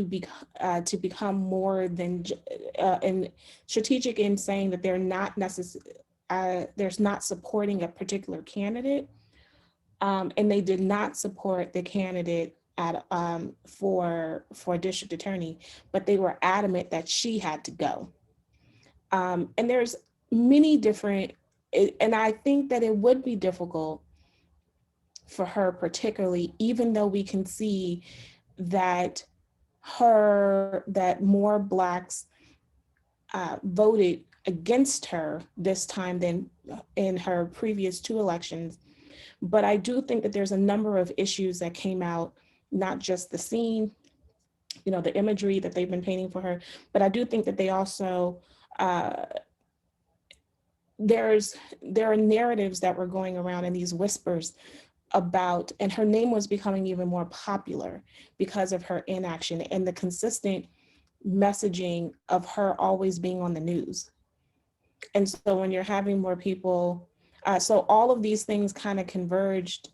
become more than, and strategic in saying that they're not there's not supporting a particular candidate, and they did not support the candidate for district attorney, but they were adamant that she had to go. And there's many different, and I think that it would be difficult for her particularly, even though we can see that more Blacks voted against her this time than in her previous two elections. But I do think that there's a number of issues that came out, not just the scene, the imagery that they've been painting for her, but I do think that they also, there are narratives that were going around and these whispers about, and her name was becoming even more popular because of her inaction and the consistent messaging of her always being on the news. And so when you're having more people, so all of these things kind of converged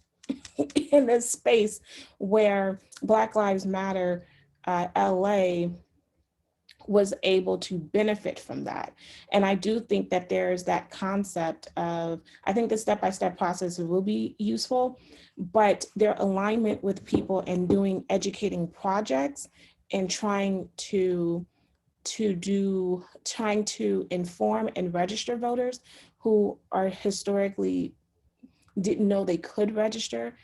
in this space where Black Lives Matter LA was able to benefit from that. And I do think that there's that concept of, I think the step-by-step process will be useful, but their alignment with people and doing educating projects and trying to inform and register voters who are historically didn't know they could register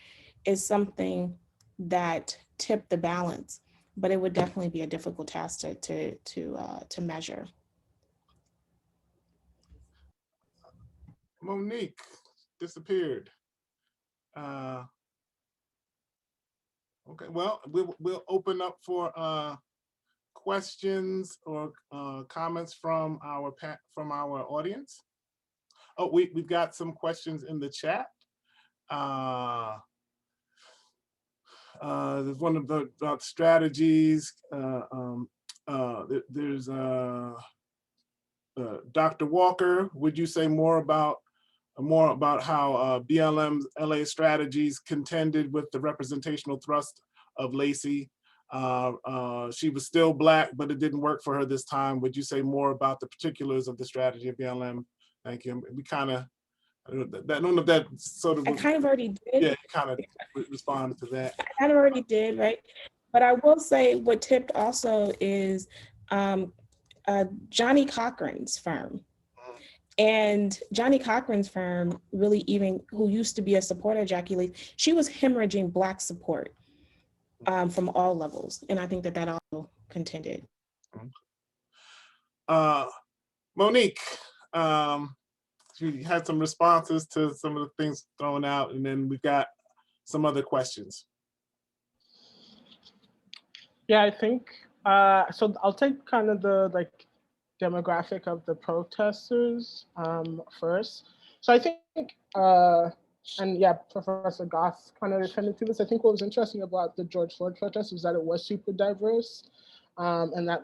is something that tipped the balance, but it would definitely be a difficult task to measure. Monique disappeared. Okay, well, we'll open up for questions or comments from our audience. Oh, we've got some questions in the chat. There's one about strategies. There's Dr. Walker. Would you say more about how BLM's LA strategies contended with the representational thrust of Laci? She was still Black, but it didn't work for her this time. Would you say more about the particulars of the strategy of BLM? Thank you. We kind of, I don't know if that sort of. I kind of already did. Yeah, kind of responded to that. I kind of already did, right? But I will say what tipped also is Johnnie Cochran's firm. And Johnnie Cochran's firm really even, who used to be a supporter of Jackie Lee, she was hemorrhaging Black support from all levels. And I think that also contended. Monique, you had some responses to some of the things thrown out, and then we've got some other questions. Yeah, I think, so I'll take kind of the demographic of the protesters first. So I think, and yeah, Professor Goss kind of attended to this. I think what was interesting about the George Floyd protest was that it was super diverse, and that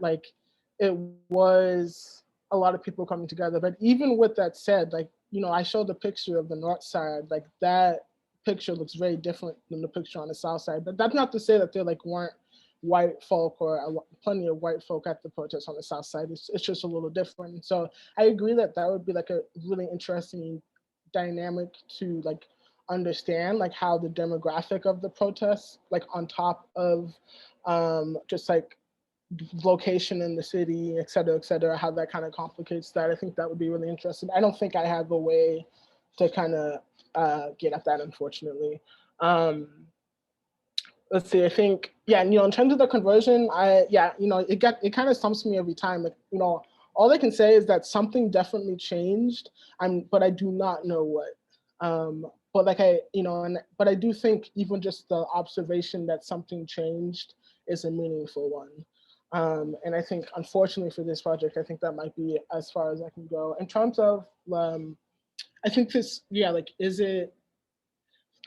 it was a lot of people coming together. But even with that said, I showed a picture of the North Side, that picture looks very different than the picture on the South Side. But that's not to say that there weren't white folk or plenty of white folk at the protest on the South Side. It's just a little different. So I agree that would be a really interesting dynamic to understand how the demographic of the protests, on top of just location in the city, et cetera, how that kind of complicates that. I think that would be really interesting. I don't think I have a way to kind of get at that, unfortunately. Let's see, I think, yeah, in terms of the conversion, it kind of stumps me every time. All I can say is that something definitely changed, but I do not know what. But I do think even just the observation that something changed is a meaningful one. And I think, unfortunately for this project, I think that might be as far as I can go. In terms of, I think this, is it,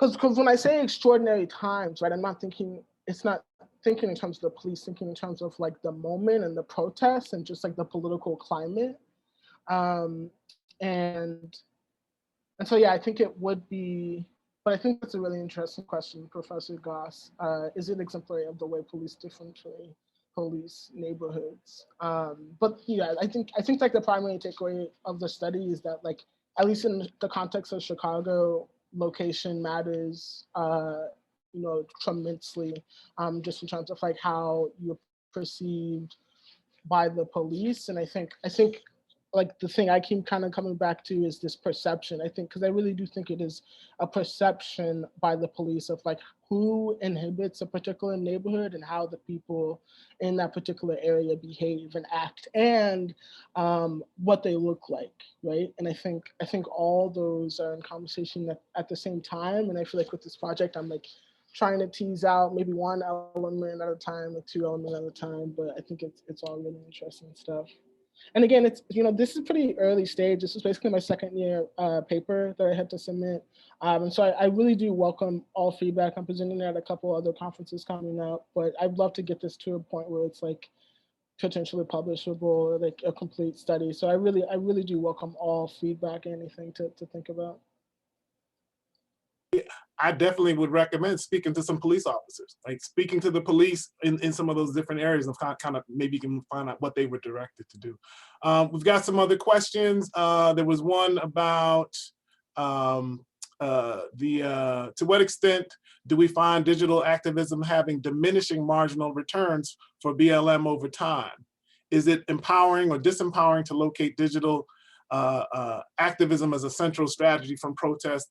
because when I say extraordinary times, right, I'm not thinking, it's not thinking in terms of the police, thinking in terms of the moment and the protests and just the political climate. And so, yeah, I think it would be, but I think that's a really interesting question, Professor Goss. Is it exemplary of the way police differently police neighborhoods? But yeah, I think the primary takeaway of the study is that at least in the context of Chicago, location matters, tremendously, just in terms of how you're perceived by the police. And I think the thing I keep kind of coming back to is this perception. I think, because I really do think it is a perception by the police of who inhibits a particular neighborhood and how the people in that particular area behave and act, and what they look like, right? And I think all those are in conversation at the same time. And I feel with this project, I'm trying to tease out maybe one element at a time, or two elements at a time. But I think it's all really interesting stuff. And again, it's, this is pretty early stage. This is basically my second year paper that I had to submit. And so I really do welcome all feedback. I'm presenting at a couple other conferences coming up, but I'd love to get this to a point where it's potentially publishable, a complete study. So I really do welcome all feedback, anything to think about. I definitely would recommend speaking to some police officers, like speaking to the police in some of those different areas and kind of maybe you can find out what they were directed to do. We've got some other questions. There was one about to what extent do we find digital activism having diminishing marginal returns for BLM over time? Is it empowering or disempowering to locate digital activism as a central strategy from protest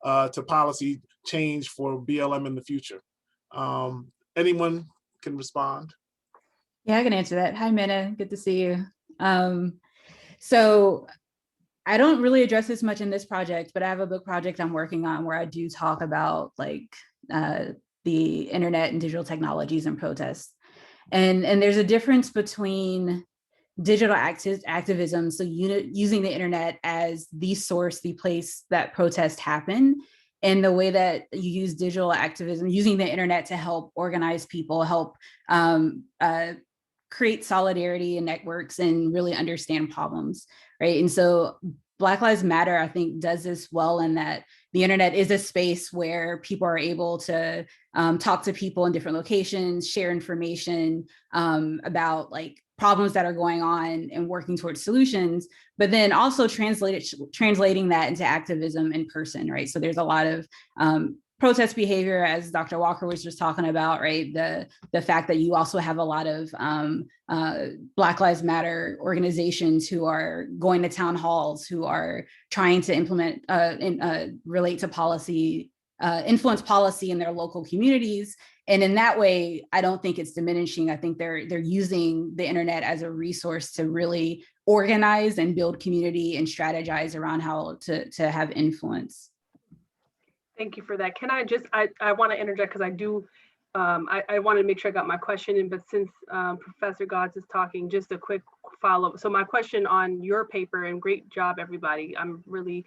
to policy change for BLM in the future? Anyone can respond? Yeah, I can answer that. Hi, Minna, good to see you. So I don't really address this much in this project, but I have a book project I'm working on where I do talk about like the internet and digital technologies and protests. And there's a difference between digital activism, so using the internet as the source, the place that protests happen, and the way that you use digital activism, using the internet to help organize people, help create solidarity and networks and really understand problems, right? And so Black Lives Matter, I think, does this well in that the internet is a space where people are able to talk to people in different locations, share information about like problems that are going on and working towards solutions, but then also translating that into activism in person, right? So there's a lot of protest behavior, as Dr. Walker was just talking about, right? The fact that you also have a lot of Black Lives Matter organizations who are going to town halls, who are trying to implement and relate to policy, influence policy in their local communities. And in that way, I don't think it's diminishing. I think they're using the internet as a resource to really organize and build community and strategize around how to have influence. Thank you for that. Can I just, I want to interject because I do, I want to make sure I got my question in, but since Professor Godds is talking, just a quick follow-up. So my question on your paper, and great job, everybody. I'm really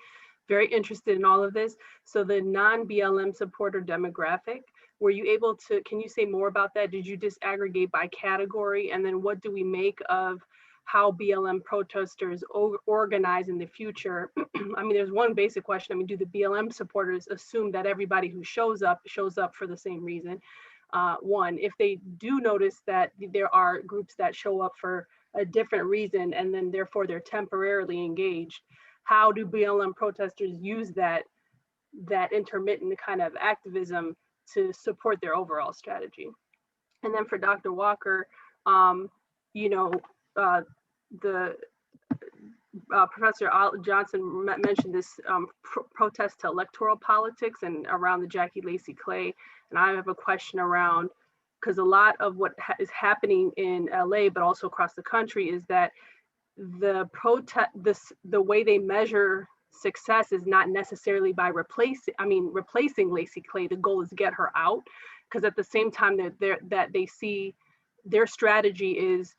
very interested in all of this. So the non-BLM supporter demographic, were you able to, can you say more about that? Did you disaggregate by category? And then what do we make of how BLM protesters organize in the future? I mean, there's one basic question. I mean, do the BLM supporters assume that everybody who shows up for the same reason? One, if they do notice that there are groups that show up for a different reason and then therefore they're temporarily engaged, how do BLM protesters use that intermittent kind of activism to support their overall strategy? And then for Dr. Walker, you know, Professor Johnson mentioned this protest to electoral politics and around the Jackie Lacey Clay. And I have a question around, because a lot of what is happening in LA, but also across the country, is that the way they measure success is not necessarily by replacing Lacey Clay. The goal is to get her out, because at the same time that they see their strategy is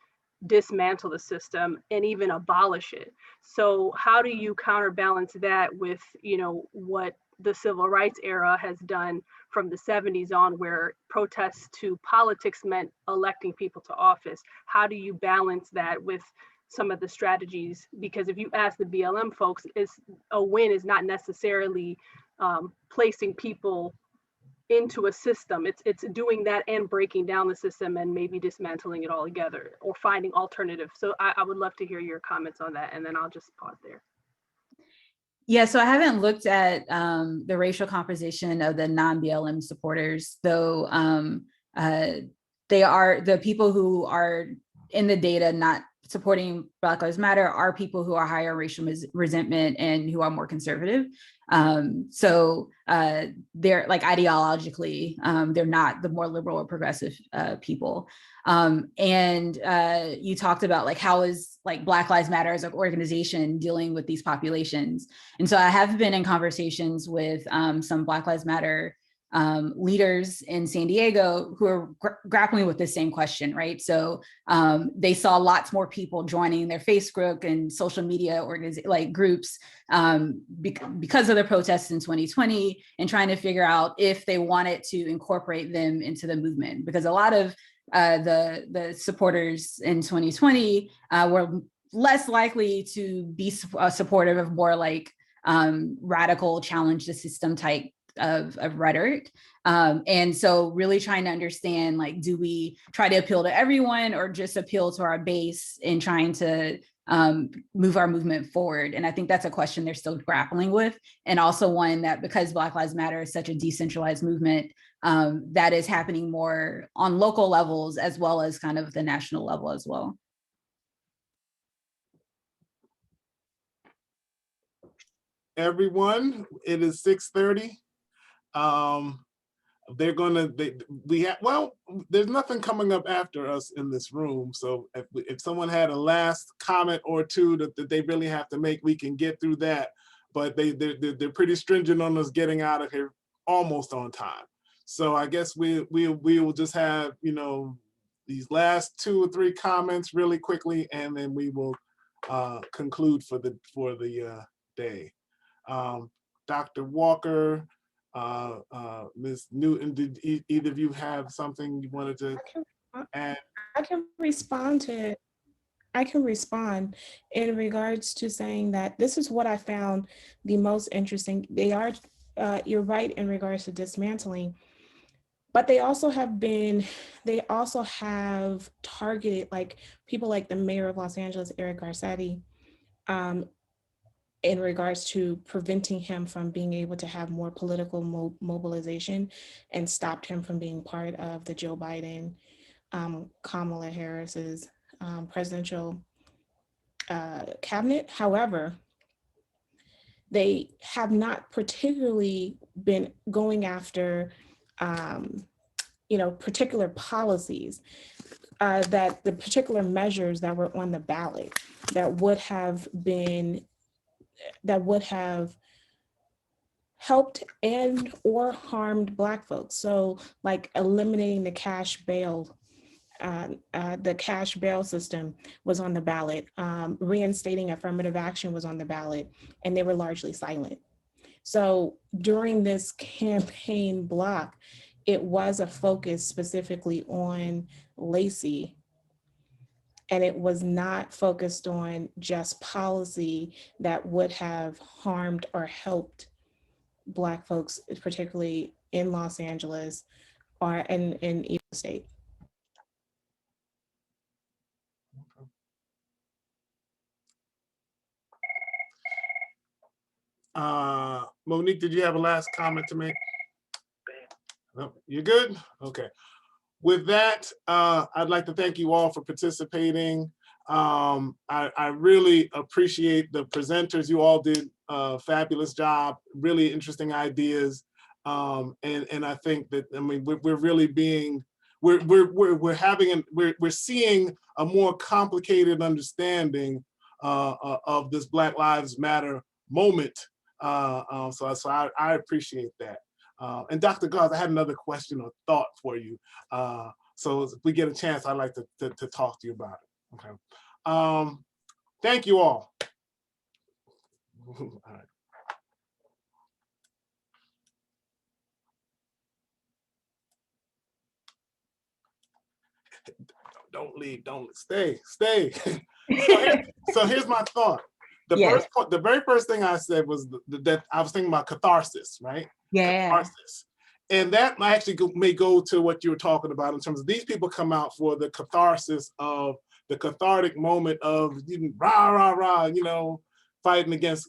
dismantle the system and even abolish it. So how do you counterbalance that with, you know, what the civil rights era has done from the 70s on, where protests to politics meant electing people to office? How do you balance that with some of the strategies? Because if you ask the BLM folks, a win is not necessarily placing people into a system. It's doing that and breaking down the system and maybe dismantling it all together or finding alternatives. So I would love to hear your comments on that, and then I'll just pause there. Yeah, so I haven't looked at the racial composition of the non-BLM supporters, though they are the people who are in the data not supporting Black Lives Matter are people who are higher racial resentment and who are more conservative. So they're like ideologically, they're not the more liberal or progressive people. And you talked about like, how is like Black Lives Matter as an organization dealing with these populations? And so I have been in conversations with some Black Lives Matter leaders in San Diego who are grappling with the same question, right? So they saw lots more people joining their Facebook and social media groups because of the protests in 2020, and trying to figure out if they wanted to incorporate them into the movement, because a lot of the supporters in 2020 were less likely to be supportive of more like radical challenge the system type of rhetoric. And so really trying to understand, like, do we try to appeal to everyone or just appeal to our base in trying to move our movement forward? And I think that's a question they're still grappling with. And also one that, because Black Lives Matter is such a decentralized movement, that is happening more on local levels as well as kind of the national level as well. Everyone, it is 6:30. They're gonna, well, there's nothing coming up after us in this room. So if someone had a last comment or two that they really have to make, we can get through that. But they're pretty stringent on us getting out of here almost on time. So I guess we will just have, you know, these last 2 or 3 comments really quickly, and then we will conclude for the day. Dr. Walker, Ms. Newton, did either of you have something you wanted to add? I can respond to it. I can respond in regards to saying that this is what I found the most interesting. They are, you're right in regards to dismantling, but they also have targeted, like, people like the mayor of Los Angeles, Eric Garcetti, in regards to preventing him from being able to have more political mobilization, and stopped him from being part of the Joe Biden, Kamala Harris's presidential cabinet. However, they have not particularly been going after, particular policies, that the particular measures that were on the ballot that would have helped and or harmed Black folks. So, like, eliminating the cash bail. The cash bail system was on the ballot. Reinstating affirmative action was on the ballot, and they were largely silent. So during this campaign block, it was a focus specifically on Laci, and it was not focused on just policy that would have harmed or helped Black folks, particularly in Los Angeles or in either state. Monique, did you have a last comment to make? No, you're good? Okay. With that, I'd like to thank you all for participating. I really appreciate the presenters. You all did a fabulous job, really interesting ideas. And I think that, I mean, we're really being, we're seeing a more complicated understanding of this Black Lives Matter moment. So I appreciate that. And Dr. Gause, I had another question or thought for you. So if we get a chance, I'd like to talk to you about it. Okay. Thank you all. All right. Don't leave, don't stay. So here's my thought. The very first thing I said was that I was thinking about catharsis, right? Yeah. Catharsis. And that actually may go to what you were talking about in terms of these people come out for the catharsis of the cathartic moment of rah, rah, rah, you know, fighting against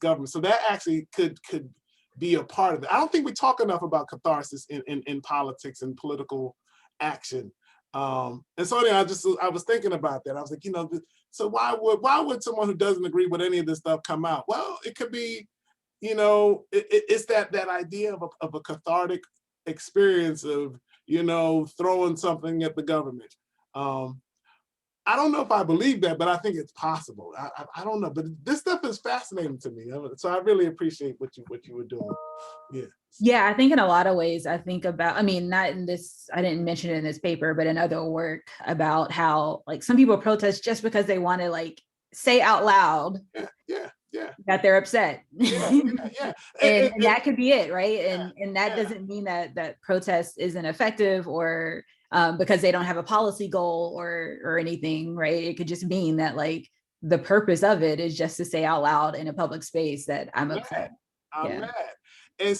government. So that actually could be a part of it. I don't think we talk enough about catharsis in politics and political action. And so anyway, I was thinking about that. I was like, you know, so why would someone who doesn't agree with any of this stuff come out? Well, it could be, you know, it's that idea of a cathartic experience of, you know, throwing something at the government. I don't know if I believe that, but I think it's possible. I don't know, but this stuff is fascinating to me. So I really appreciate what you were doing. Yeah. Yeah, I think in a lot of ways, I think about, I mean, not in this, I didn't mention it in this paper, but in other work about how, like, some people protest just because they want to, like, say out loud that they're upset. And that could be it, right? And that doesn't mean that protest isn't effective or because they don't have a policy goal or anything, right? It could just mean that, like, the purpose of it is just to say out loud in a public space that I'm upset. I'm mad. and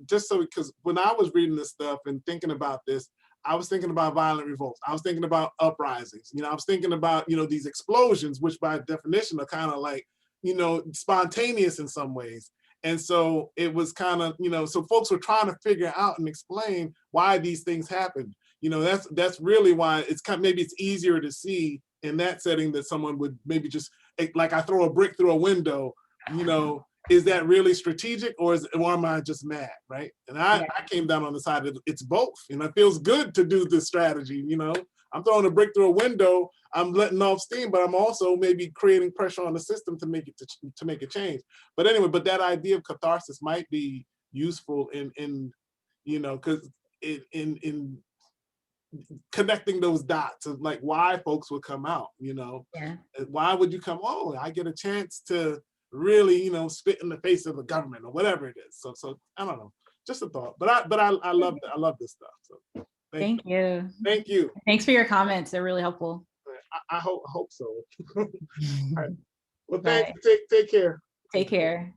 just so, because when I was reading this stuff and thinking about this, I was thinking about violent revolts. I was thinking about uprisings. You know, I was thinking about, you know, these explosions, which by definition are kind of like, you know, spontaneous in some ways. And so it was kind of, you know, so folks were trying to figure out and explain why these things happen. You know, that's really why it's kind of, maybe it's easier to see in that setting that someone would maybe just, like I throw a brick through a window, you know, is that really strategic, or am I just mad, right? And I came down on the side that it's both. You know, it feels good to do this strategy, you know. I'm throwing a brick through a window, I'm letting off steam, but I'm also maybe creating pressure on the system to make it to make a change. But anyway, but that idea of catharsis might be useful in you know, because in connecting those dots of like why folks would come out, you know. Yeah. Why would you come? Oh, I get a chance to really, you know, spit in the face of the government or whatever it is. So I don't know, just a thought. But I love that. I love this stuff. So Thank you. Thank you. Thanks for your comments. They're really helpful. I hope so. All right. Well, Bye. thanks. Take care. Take care.